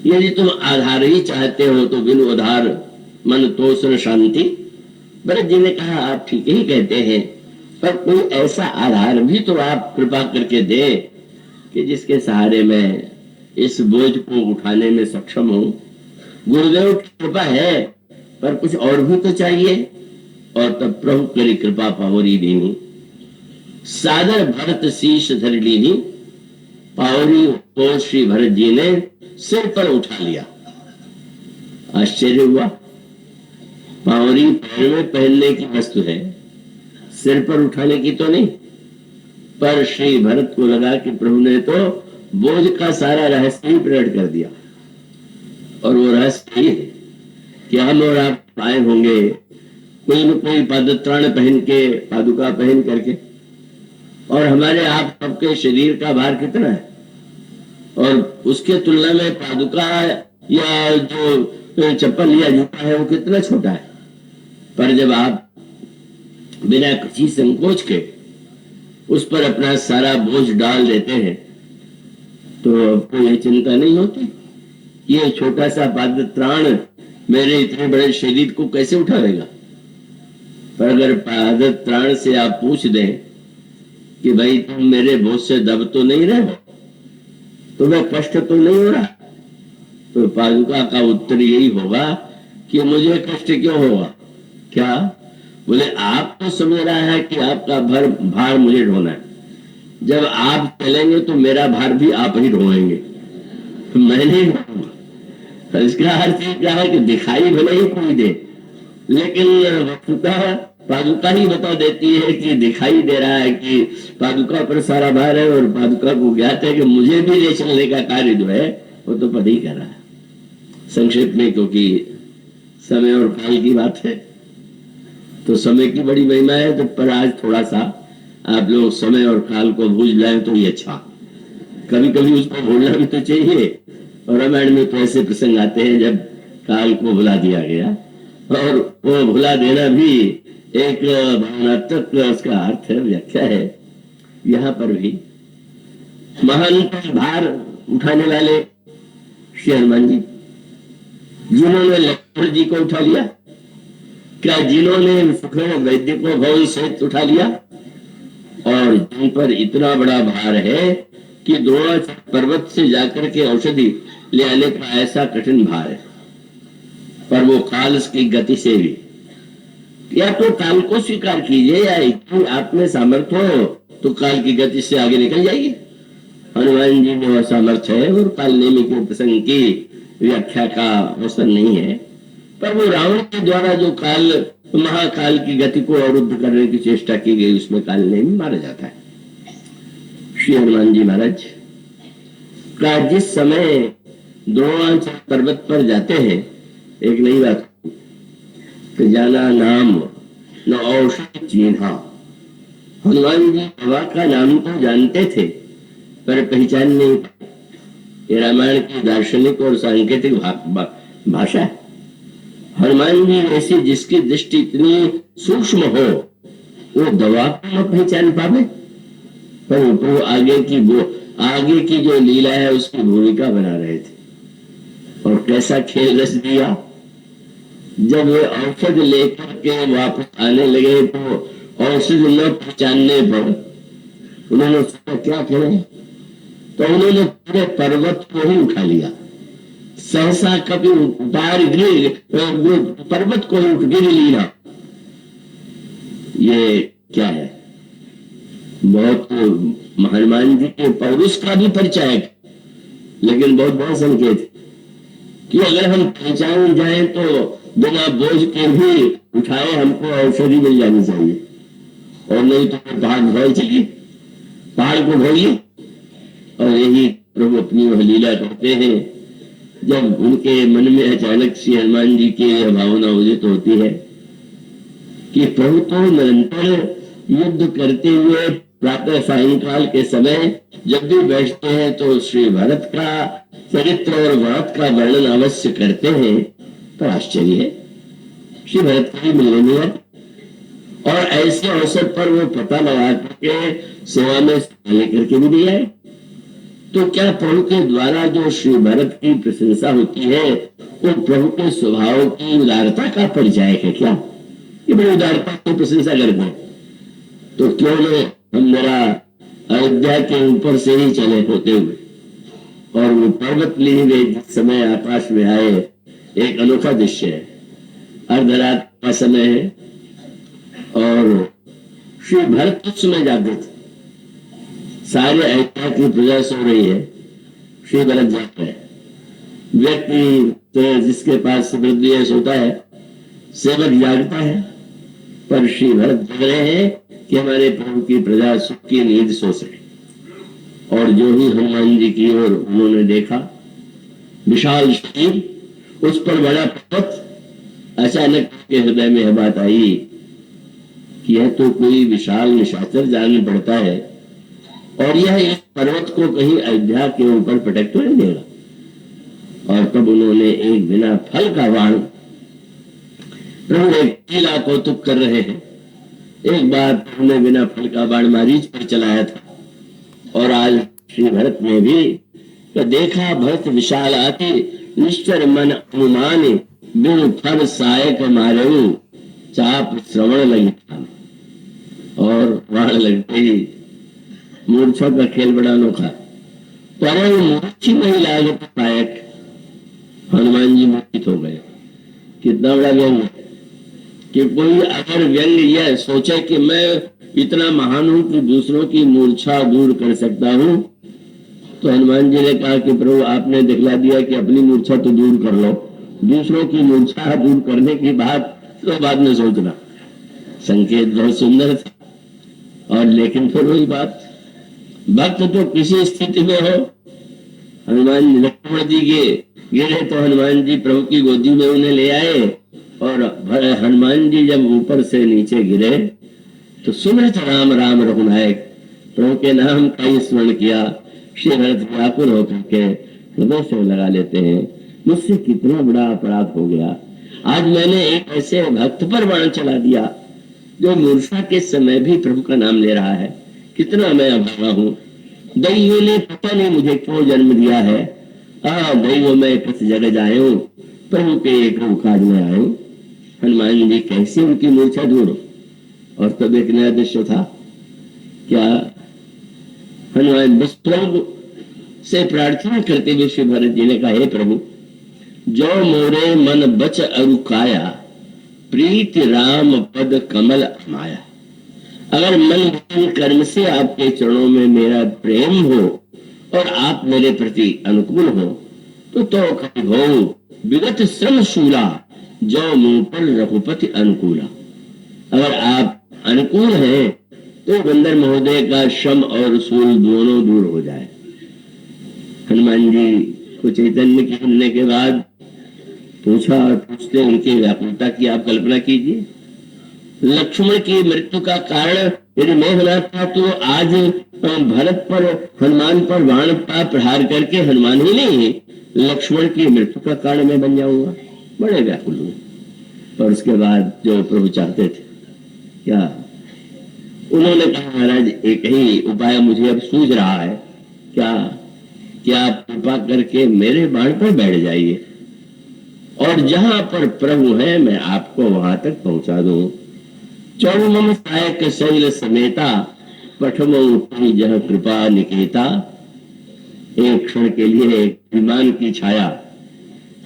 यदि तुम आधार ही चाहते हो तो बिन उधार मन तोषण शांति। भरत जी ने कहा आप ठीक ही कहते हैं, पर कोई ऐसा आधार भी तो आप कृपा करके दे कि जिसके सहारे मैं इस बोझ को उठाने में सक्षम हूं। गुरुदेव की कृपा है पर कुछ और भी तो चाहिए। और तब प्रभु करी कृपा पावरी दीनी, सादर भरत शीश धर लीनी, पावरी को श्री भरत जी ने सिर पर उठा लिया। आश्चर्य हुआ, पावरी पैर में पहनने की वस्तु है, सिर पर उठाने की तो नहीं। पर श्री भरत को लगा कि प्रभु ने तो बोझ का सारा रहस्य ही प्रकट कर दिया, और वो रहस्य ये है कि हम और आप आए होंगे कोई न कोई पादत्राण पहन के, पादुका पहन करके, और हमारे आप सबके शरीर का भार कितना है, और उसके तुलना में पादुका या जो चप्पल या जूता है वो कितना छोटा है। पर जब आप बिना किसी संकोच के उस पर अपना सारा बोझ डाल देते हैं तो आपको ये चिंता नहीं होती ये छोटा सा पादत्राण मेरे इतने बड़े शरीर को कैसे उठाएगा। पर अगर पादत्राण से आप पूछ दें कि भाई तुम मेरे बोझ से दब तो नहीं रहे हो, तुम्हें कष्ट तो नहीं हो रहा, तो पादुका का उत्तर यही होगा कि मुझे कष्ट क्यों होगा। क्या बोले, आप तो समझ रहा है कि आपका भार मुझे ढोना है, जब आप चलेंगे तो मेरा भार भी आप ही ढोएंगे, मैं नहीं ढोऊंगा। इसका अर्थ क्या है कि दिखाई भले ही कोई दे, लेकिन वस्तुतः पादुका ही बता देती है कि दिखाई दे रहा है कि पादुका पर सारा भार है, और पादुका को ज्ञात है कि मुझे भी ले चलने का कार्य जो है वो तो पद ही कर रहा है। संक्षेप में, क्योंकि समय और काल की बात है तो समय की बड़ी महिमा है, तो पर आज थोड़ा सा आप लोग समय और काल को भूल जाए तो ये अच्छा। कभी कभी उसको भूलना भी तो चाहिए, और रामायण में तो ऐसे प्रसंग आते हैं जब काल को भुला दिया गया, और वो भुला देना भी एक भावनात्मक उसका अर्थ है, व्याख्या है। यहाँ पर भी महान भार उठाने वाले श्री हनुमान जी, जिन्होंने लक्ष्मण जी को उठा लिया, क्या जिन्होंने सुखदेव वैद्य को भवन सहित उठा लिया, और जिन पर इतना बड़ा भार है कि द्रोणाचार्य पर्वत से जाकर के औषधि ले आने का ऐसा कठिन भार है, पर वो काल की गति से भी, या तो काल को स्वीकार कीजिए या इतनी आप में सामर्थ्य हो तो काल की गति से आगे निकल जाइए। हनुमान जी में वह सामर्थ्य है और काल नेमी के प्रसंग की व्याख्या का अवसर नहीं है, पर वो रावण के द्वारा जो काल महाकाल की गति को अवरुद्ध करने की चेष्टा की गई उसमें काल नेमी मारा जाता है। श्री हनुमान जी महाराज का जिस समय द्रोणाचार्य पर्वत पर जाते हैं, एक नई बात कि जाना नाम न औषध चिन्हा। हनुमान जी हवा का नाम तो जानते थे पर पहचान नहीं पाए। ये रामायण की दार्शनिक और सांकेतिक भाषा है। हनुमान जी ऐसी जिसकी दृष्टि इतनी सूक्ष्म हो वो दवा को न पहचान पावे, पर वो आगे की जो लीला है उसकी भूमिका बना रहे थे। और कैसा खेल रच दिया, जब वे औषध लेकर के वापस आने लगे तो औषध न पहचानने पर उन्होंने सोचा क्या करें, तो उन्होंने पूरे पर्वत को ही उठा लिया। सहसा कभी बाहर पर्वत को ही गिर लिया। ये क्या है, बहुत हनुमान जी के पौरुष का भी परिचय है, लेकिन बहुत बड़ा संकेत कि अगर हम पहचान जाए तो बिना बोझ के भी उठाए हमको औषधि मिल जानी चाहिए, और नहीं तो पहाड़ भर चलिए, पहाड़ को भरिए। और यही प्रभु अपनी वह लीला करते हैं जब उनके मन में अचानक श्री हनुमान जी की यह भावना उदित होती है कि प्रभु तो निरंतर युद्ध करते हुए प्रातः सायंकाल के समय जब भी बैठते हैं तो श्री भरत का चरित्र और भरत का वर्णन अवश्य करते हैं। तो आश्चर्य है, श्री भरत को भी मिलने नहीं आते, और ऐसे अवसर पर वो पता लगा करके सेवा में लेकर के भी नहीं आए। तो क्या प्रभु के द्वारा जो श्री भरत की प्रशंसा होती है वो प्रभु के स्वभाव की उदारता का परिचय है क्या? ये बड़ी उदारता की प्रशंसा करते हैं, तो क्यों न हम मेरा अयोध्या के ऊपर से ही चले होते हुए और वो पर्वत लिए हुए जिस समय आकाश में आए, एक अनोखा दृश्य है। अर्धरात का समय है और श्री भरत उस समय जाते थे, सारे अयोध्या की प्रजा सो रही है, श्री भरत जाते हैं। व्यक्ति तो जिसके पास समृद्धि सोता है, सेवक जागता है, पर श्री भरत जग रहे हैं कि हमारे प्रभु की प्रजा सुख की नींद सो सके। और जो ही हनुमान जी की ओर उन्होंने देखा, विशाल शरीर, उस पर बड़ा पर्वत, अचानक के हृदय में यह बात आई कि यह तो कोई विशाल निशाचर जान पड़ता है और यह इस पर्वत को कहीं अयोध्या के ऊपर पटक तो नहीं देगा। और तब उन्होंने एक बिना फल का बाण, प्रभु एक लीला कौतुक कर रहे हैं, एक बार प्रभु ने बिना फल का बाण मारीच पर चलाया था, और आज श्री भरत में भी तो देखा भरत विशाल आती निश्चर मन अनुमान बिन फल सहायक मारे चाप श्रवण लगी, और बाण लगते ही मूर्छा का खेल बड़ा अनोखा, परम मूर्छी नहीं लागत सहायक। हनुमान जी मूर्छित हो गए। कितना बड़ा व्यंग है कि कोई अगर व्यंग यह सोचे कि मैं इतना महान हूं कि दूसरों की मूर्छा दूर कर सकता हूं, तो हनुमान जी ने कहा कि प्रभु आपने दिखला दिया कि अपनी मूर्छा तो दूर कर लो, दूसरों की मूर्छा दूर करने की बात तो बाद में सोचना। संकेत बहुत सुंदर था, और लेकिन फिर वही बात, भक्त तो किसी स्थिति में हो, हनुमान लक्ष्मण जी के गिरे तो हनुमान जी प्रभु की गोदी में उन्हें ले आए, और हनुमान जी जब ऊपर से नीचे गिरे तो सुमिरत राम राम रघुनायक, प्रभु के नाम का ही स्मरण किया। श्री भरत व्याकुल होकर के हृदय से लगा लेते हैं, मुझसे कितना बड़ा अपराध हो गया, आज मैंने एक ऐसे भक्त पर बाण चला दिया जो मूर्छा के समय भी प्रभु का नाम ले रहा है। कितना मैं अभागा हूँ, दैव ने पता नहीं मुझे क्यों जन्म दिया है, दैव मैं किस जगह जाए प्रभु के एक काज में आए। हनुमान जी कैसे उनकी मूर्छा दूर, और तब एक नया दृश्य था क्या, हनुमान विष्णु से प्रार्थना करते हुए श्री भरत जी ने कहा, हे प्रभु, जो मोरे मन बच अरु काया, प्रीत राम पद कमल माया। अगर मन वचन कर्म से आपके चरणों में मेरा प्रेम हो और आप मेरे प्रति अनुकूल हो तो कभी हो विगत श्रम शूला, जो मुंह पर रघुपति अनुकूला। अगर आप अनुकूल हैं तो बंदर महोदय का श्रम और सूल दोनों दूर हो जाए। हनुमान जी को चैतन्य के सुनने के बाद पूछते उनकी व्याकुलता की आप कल्पना कीजिए। लक्ष्मण की मृत्यु का कारण यदि मैं होना था तो आज भरत पर, हनुमान पर बाण का प्रहार करके हनुमान ही नहीं लक्ष्मण की मृत्यु का कारण मैं बन जाऊंगा। बड़े व्याकुल हुए। और उसके बाद जो प्रभु चाहते थे क्या, उन्होंने कहा, महाराज एक ही उपाय मुझे अब सूझ रहा है, क्या क्या आप कृपा करके मेरे बाण पर बैठ जाइए और जहां पर प्रभु है मैं आपको वहां तक पहुंचा दूं। चौमम सायक शैल समेता, पठमो जह कृपा निकेता। एक क्षण के लिए एक विमान की छाया,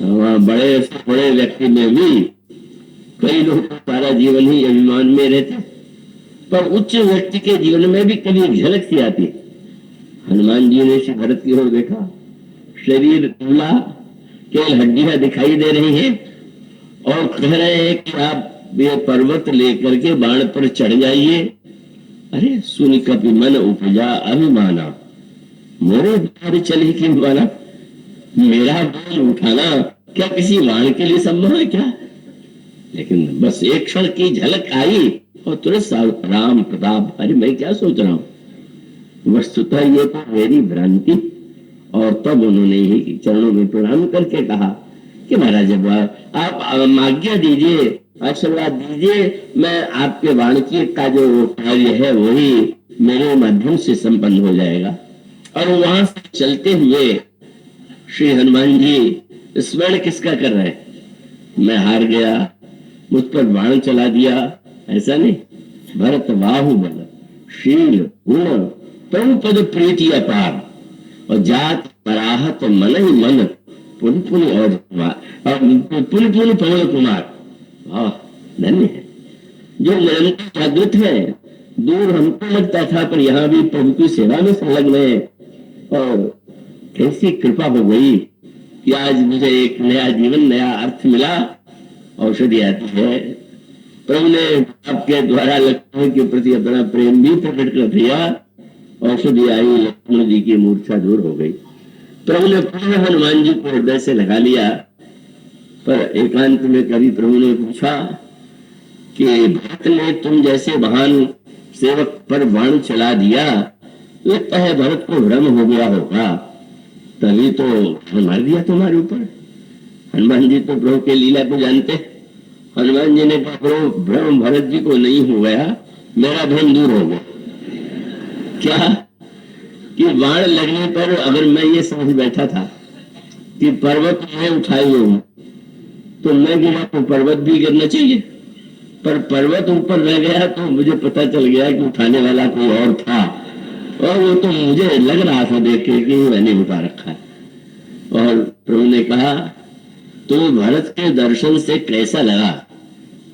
वहां बड़े से बड़े व्यक्ति में भी कई लोग सारा जीवन ही अभिमान में रहते, पर उच्च व्यक्ति के जीवन में भी कभी एक झलक सी आती। हनुमान जी ने श्री भरत की ओर देखा, शरीर टूला, केवल हड्डियां दिखाई दे रही हैं और कह रहे हैं कि आप ये पर्वत लेकर के बाण पर चढ़ जाइए। अरे सुन कपि मन उपजा अभिमाना, मोरे बाण चले कि माना। मेरा बाण उठाना क्या किसी बाण के लिए संभव है क्या? लेकिन बस एक क्षण की झलक आई और तुरंत राम प्रताप, अरे मैं क्या सोच रहा हूं, वस्तुतः ये तो मेरी भ्रांति। और तब उन्होंने ही चरणों में प्रणाम करके कहा कि महाराज आप आज्ञा दीजिए, आशीर्वाद दीजिए, मैं आपके वाणिकी का जो कार्य है वही मेरे माध्यम से संपन्न हो जाएगा। और वहां से चलते हुए श्री हनुमान जी स्मरण किसका कर रहे हैं, मैं हार गया, मुझ पर बाण चला दिया, ऐसा नहीं। भरत बाहुबल शील गुण प्रभु पद प्रीति अपार, और जात पराहत मन ही मन पुन पुन और पुन पुन पवन कुमार। वाह, धन्य है जो निरंतर जागृत है। दूर हमको लगता था पर यहाँ भी प्रभु की सेवा में संलग्न है। और कैसी कृपा हो गई कि आज मुझे एक नया जीवन, नया अर्थ मिला। औषधि आती है, प्रभु ने आपके द्वारा लक्ष्मण के प्रति अपना प्रेम भी प्रकट कर दिया। औषधि आई, लक्ष्मण जी की मूर्छा दूर हो गई। प्रभु ने पुनः हनुमान जी को हृदय से लगा लिया। पर एकांत में कभी प्रभु ने पूछा कि भरत ने तुम जैसे महान सेवक पर बाण चला दिया, लगता है भरत को भ्रम हो गया होगा, तभी तो मार दिया तुम्हारे ऊपर। हनुमान जी तो प्रभु के लीला को जानते। हनुमान जी ने कहा, प्रभु भ्रम भरत जी को नहीं हो गया, मेरा भ्रम दूर हो गया। क्या कि बाण लगने पर अगर मैं ये समझ बैठा था कि पर्वत मैं उठाए हुए हूं तो मैं गिरा तो पर्वत भी गिरना चाहिए, पर पर्वत ऊपर रह गया तो मुझे पता चल गया कि उठाने वाला कोई और था, और वो तो मुझे लग रहा था देख के कि मैंने उठा रखा है। और प्रभु ने कहा, तो भरत के दर्शन से कैसा लगा?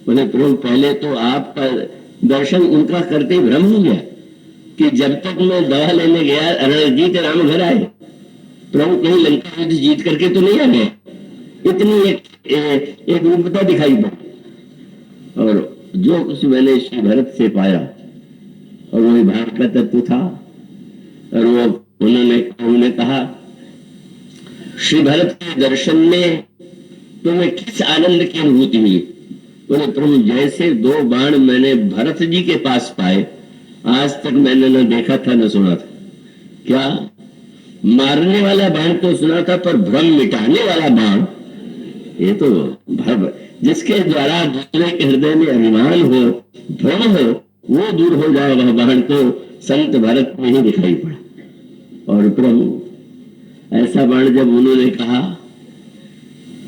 बोले, प्रभु पहले तो आपका दर्शन उनका करते ही भ्रम हो गया कि जब तक मैं दवा लेने गया रणजीत राम घर आए, प्रभु कहीं लंका युद्ध जीत करके तो नहीं आ गए। इतनी एक रूपता दिखाई पड़ी। और जो कुछ मैंने श्री भरत से पाया और वही भाग का तत्व था। और वो उन्होंने कहा, श्री भरत के दर्शन में तुम्हें किस आनंद की अनुभूति हुई? बोले, प्रभु जैसे 2 बाण मैंने भरत जी के पास पाए, आज तक मैंने न देखा था न सुना था। क्या मारने वाला बाण तो सुना था, पर भ्रम मिटाने वाला बाण, ये तो जिसके द्वारा दूसरे के हृदय में अभिमान हो, भ्रम हो, वो दूर हो जाए, वह बाण तो संत भरत में ही दिखाई पड़ा। और प्रभु ऐसा बाण जब उन्होंने कहा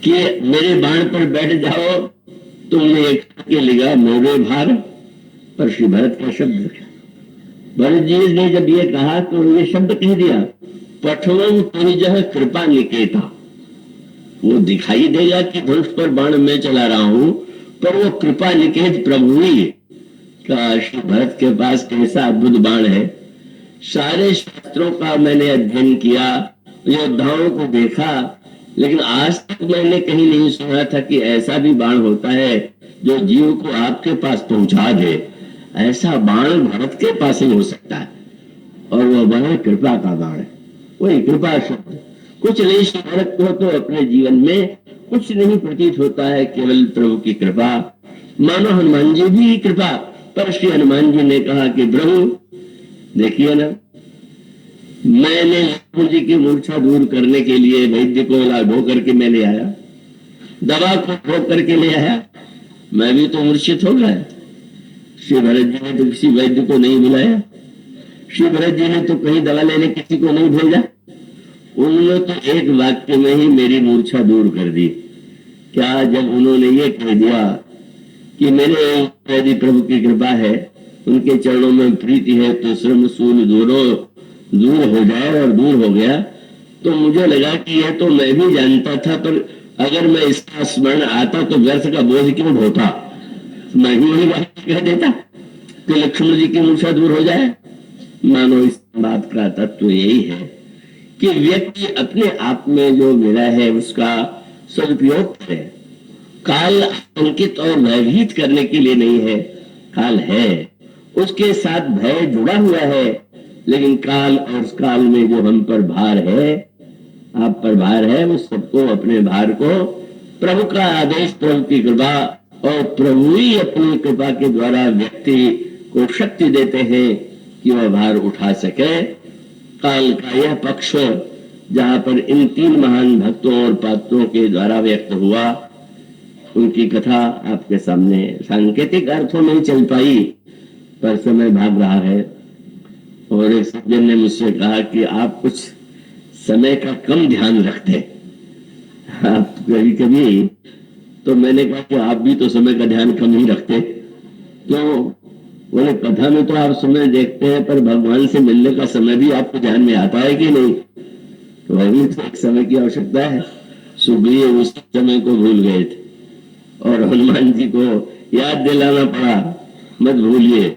कि मेरे बाण पर बैठ जाओ, तुमने एक के लिगा मोरे भार, पर श्री भरत का शब्द रखा, भरत जी ने जब ये कहा तो ये शब्द कह दिया, पठवन तुझ कृपा निकेता। वो दिखाई देगा कि धनुष पर बाण मैं चला रहा हूं, पर वो कृपा निकेत प्रभु ही का। श्री भरत के पास कैसा अद्भुत बाण है। सारे शास्त्रों का मैंने अध्ययन किया, योद्धाओं को देखा, लेकिन आज तक मैंने कहीं नहीं सुना था कि ऐसा भी बाण होता है जो जीव को आपके पास पहुंचा दे। ऐसा बाण भरत के पास ही हो सकता है, और वह बाण कृपा का बाण है। वही कृपा शब्द, कुछ नहीं श्री भरत को तो अपने जीवन में कुछ नहीं प्रतीत होता है, केवल प्रभु की कृपा। मानो हनुमान जी भी कृपा, पर श्री हनुमान जी ने कहा कि प्रभु देखिए ना, मैंने लक्ष्मण जी की मूर्छा दूर करने के लिए वैद्य को ढो करके मैं ले आया, दवा को ठोक करके ले आया, मैं भी तो मूर्छित हो गया। श्री भरत जी ने तो किसी वैद्य को नहीं बुलाया, श्री भरत जी ने तो कहीं दवा लेने किसी को नहीं भेजा, उन्होंने तो एक वाक्य में ही मेरी मूर्छा दूर कर दी। क्या जब उन्होंने ये कह दिया कि मेरे यदि प्रभु की कृपा है, उनके चरणों में प्रीति है, तो श्रम सूल दूर हो जाए, और दूर हो गया, तो मुझे लगा कि यह तो मैं भी जानता था, पर अगर मैं इसका स्मरण आता तो व्यर्थ का बोझ क्यों ढोता। मैं ही वही बात कह देता कि लक्ष्मण जी की मूर्छा दूर हो जाए। मानो इस बात का तत्व यही है कि व्यक्ति अपने आप में जो मिला है उसका सदुपयोग करे। काल आतंकित और भयभीत करने के लिए नहीं है, काल है, उसके साथ भय जुड़ा हुआ है, लेकिन काल और उस काल में जो हम पर भार है, आप पर भार है, उस सबको अपने भार को प्रभु का आदेश, प्रभु की कृपा, और प्रभु ही अपनी कृपा के द्वारा व्यक्ति को शक्ति देते हैं कि वह भार उठा सके। काल का यह पक्ष जहाँ पर इन तीन महान भक्तों और पात्रों के द्वारा व्यक्त हुआ, उनकी कथा आपके सामने सांकेतिक अर्थों में चल पाई, पर समय भाग रहा है। और एक सज्जन ने मुझसे कहा कि आप कुछ समय का कम ध्यान रखते आप कभी कभी, तो मैंने कहा कि आप भी तो समय का ध्यान कम ही रखते। क्यों? बोले कथा में तो आप समय देखते हैं, पर भगवान से मिलने का समय भी आपको ध्यान में आता है कि नहीं? तो वही तो एक समय की आवश्यकता है। सुग्रीव उस समय को भूल गए थे और हनुमान जी को याद दिलाना पड़ा, मत भूलिए।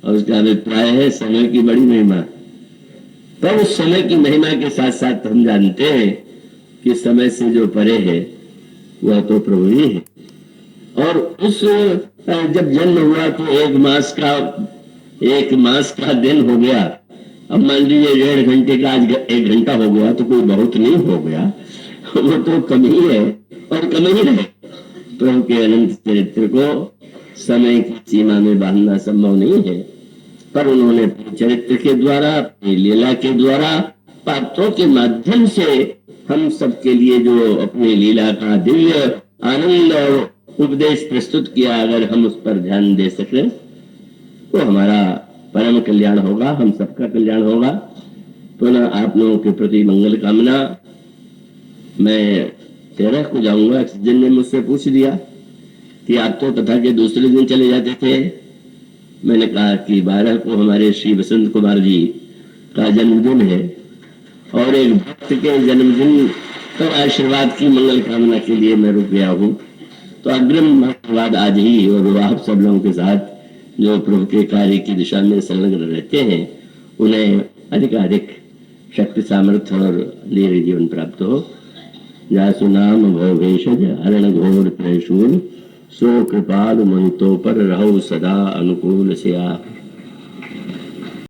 और उसका अभिप्राय है समय की बड़ी महिमा। पर उस समय की महिमा के साथ साथ हम जानते हैं कि समय से जो परे है वह तो प्रभु ही है। और उस जब जन्म हुआ तो एक मास का दिन हो गया। अब मान लीजिए 1.5 घंटे का आज 1 घंटा हो गया तो कोई बहुत नहीं हो गया, वो तो कम ही है और कम ही रहे। प्रभु के अनंत चरित्र को समय की सीमा में बांधना संभव नहीं है, पर उन्होंने अपने चरित्र के द्वारा, अपनी लीला के द्वारा, पात्रों के माध्यम से हम सबके लिए जो अपनी लीला का दिव्य आनंद और उपदेश प्रस्तुत किया, अगर हम उस पर ध्यान दे सके तो हमारा परम कल्याण होगा, हम सबका कल्याण होगा। पुनः आप लोगों के प्रति मंगल कामना। मैं 13 को जाऊंगा। जिन ने मुझसे पूछ दिया कि आप तो कथा के दूसरे दिन चले जाते थे। मैंने कहा कि 12 को हमारे श्री वसंत कुमार जी का जन्मदिन है और एक भक्त के जन्मदिन पर आशीर्वाद की मंगल कामना के लिए मैं रुक गया हूँ। तो अग्रिम आशीर्वाद आज ही, और आप सब लोगों के साथ जो प्रभु के कार्य की दिशा में संलग्न रहते हैं, उन्हें अधिकाधिक शक्ति सामर्थ्य और धीरे जीवन प्राप्त हो। जासु नाम भव भेषज हरण घोर त्रैशूल, सो कृपाल मोहितो पर रहो सदा अनुकूल से आप।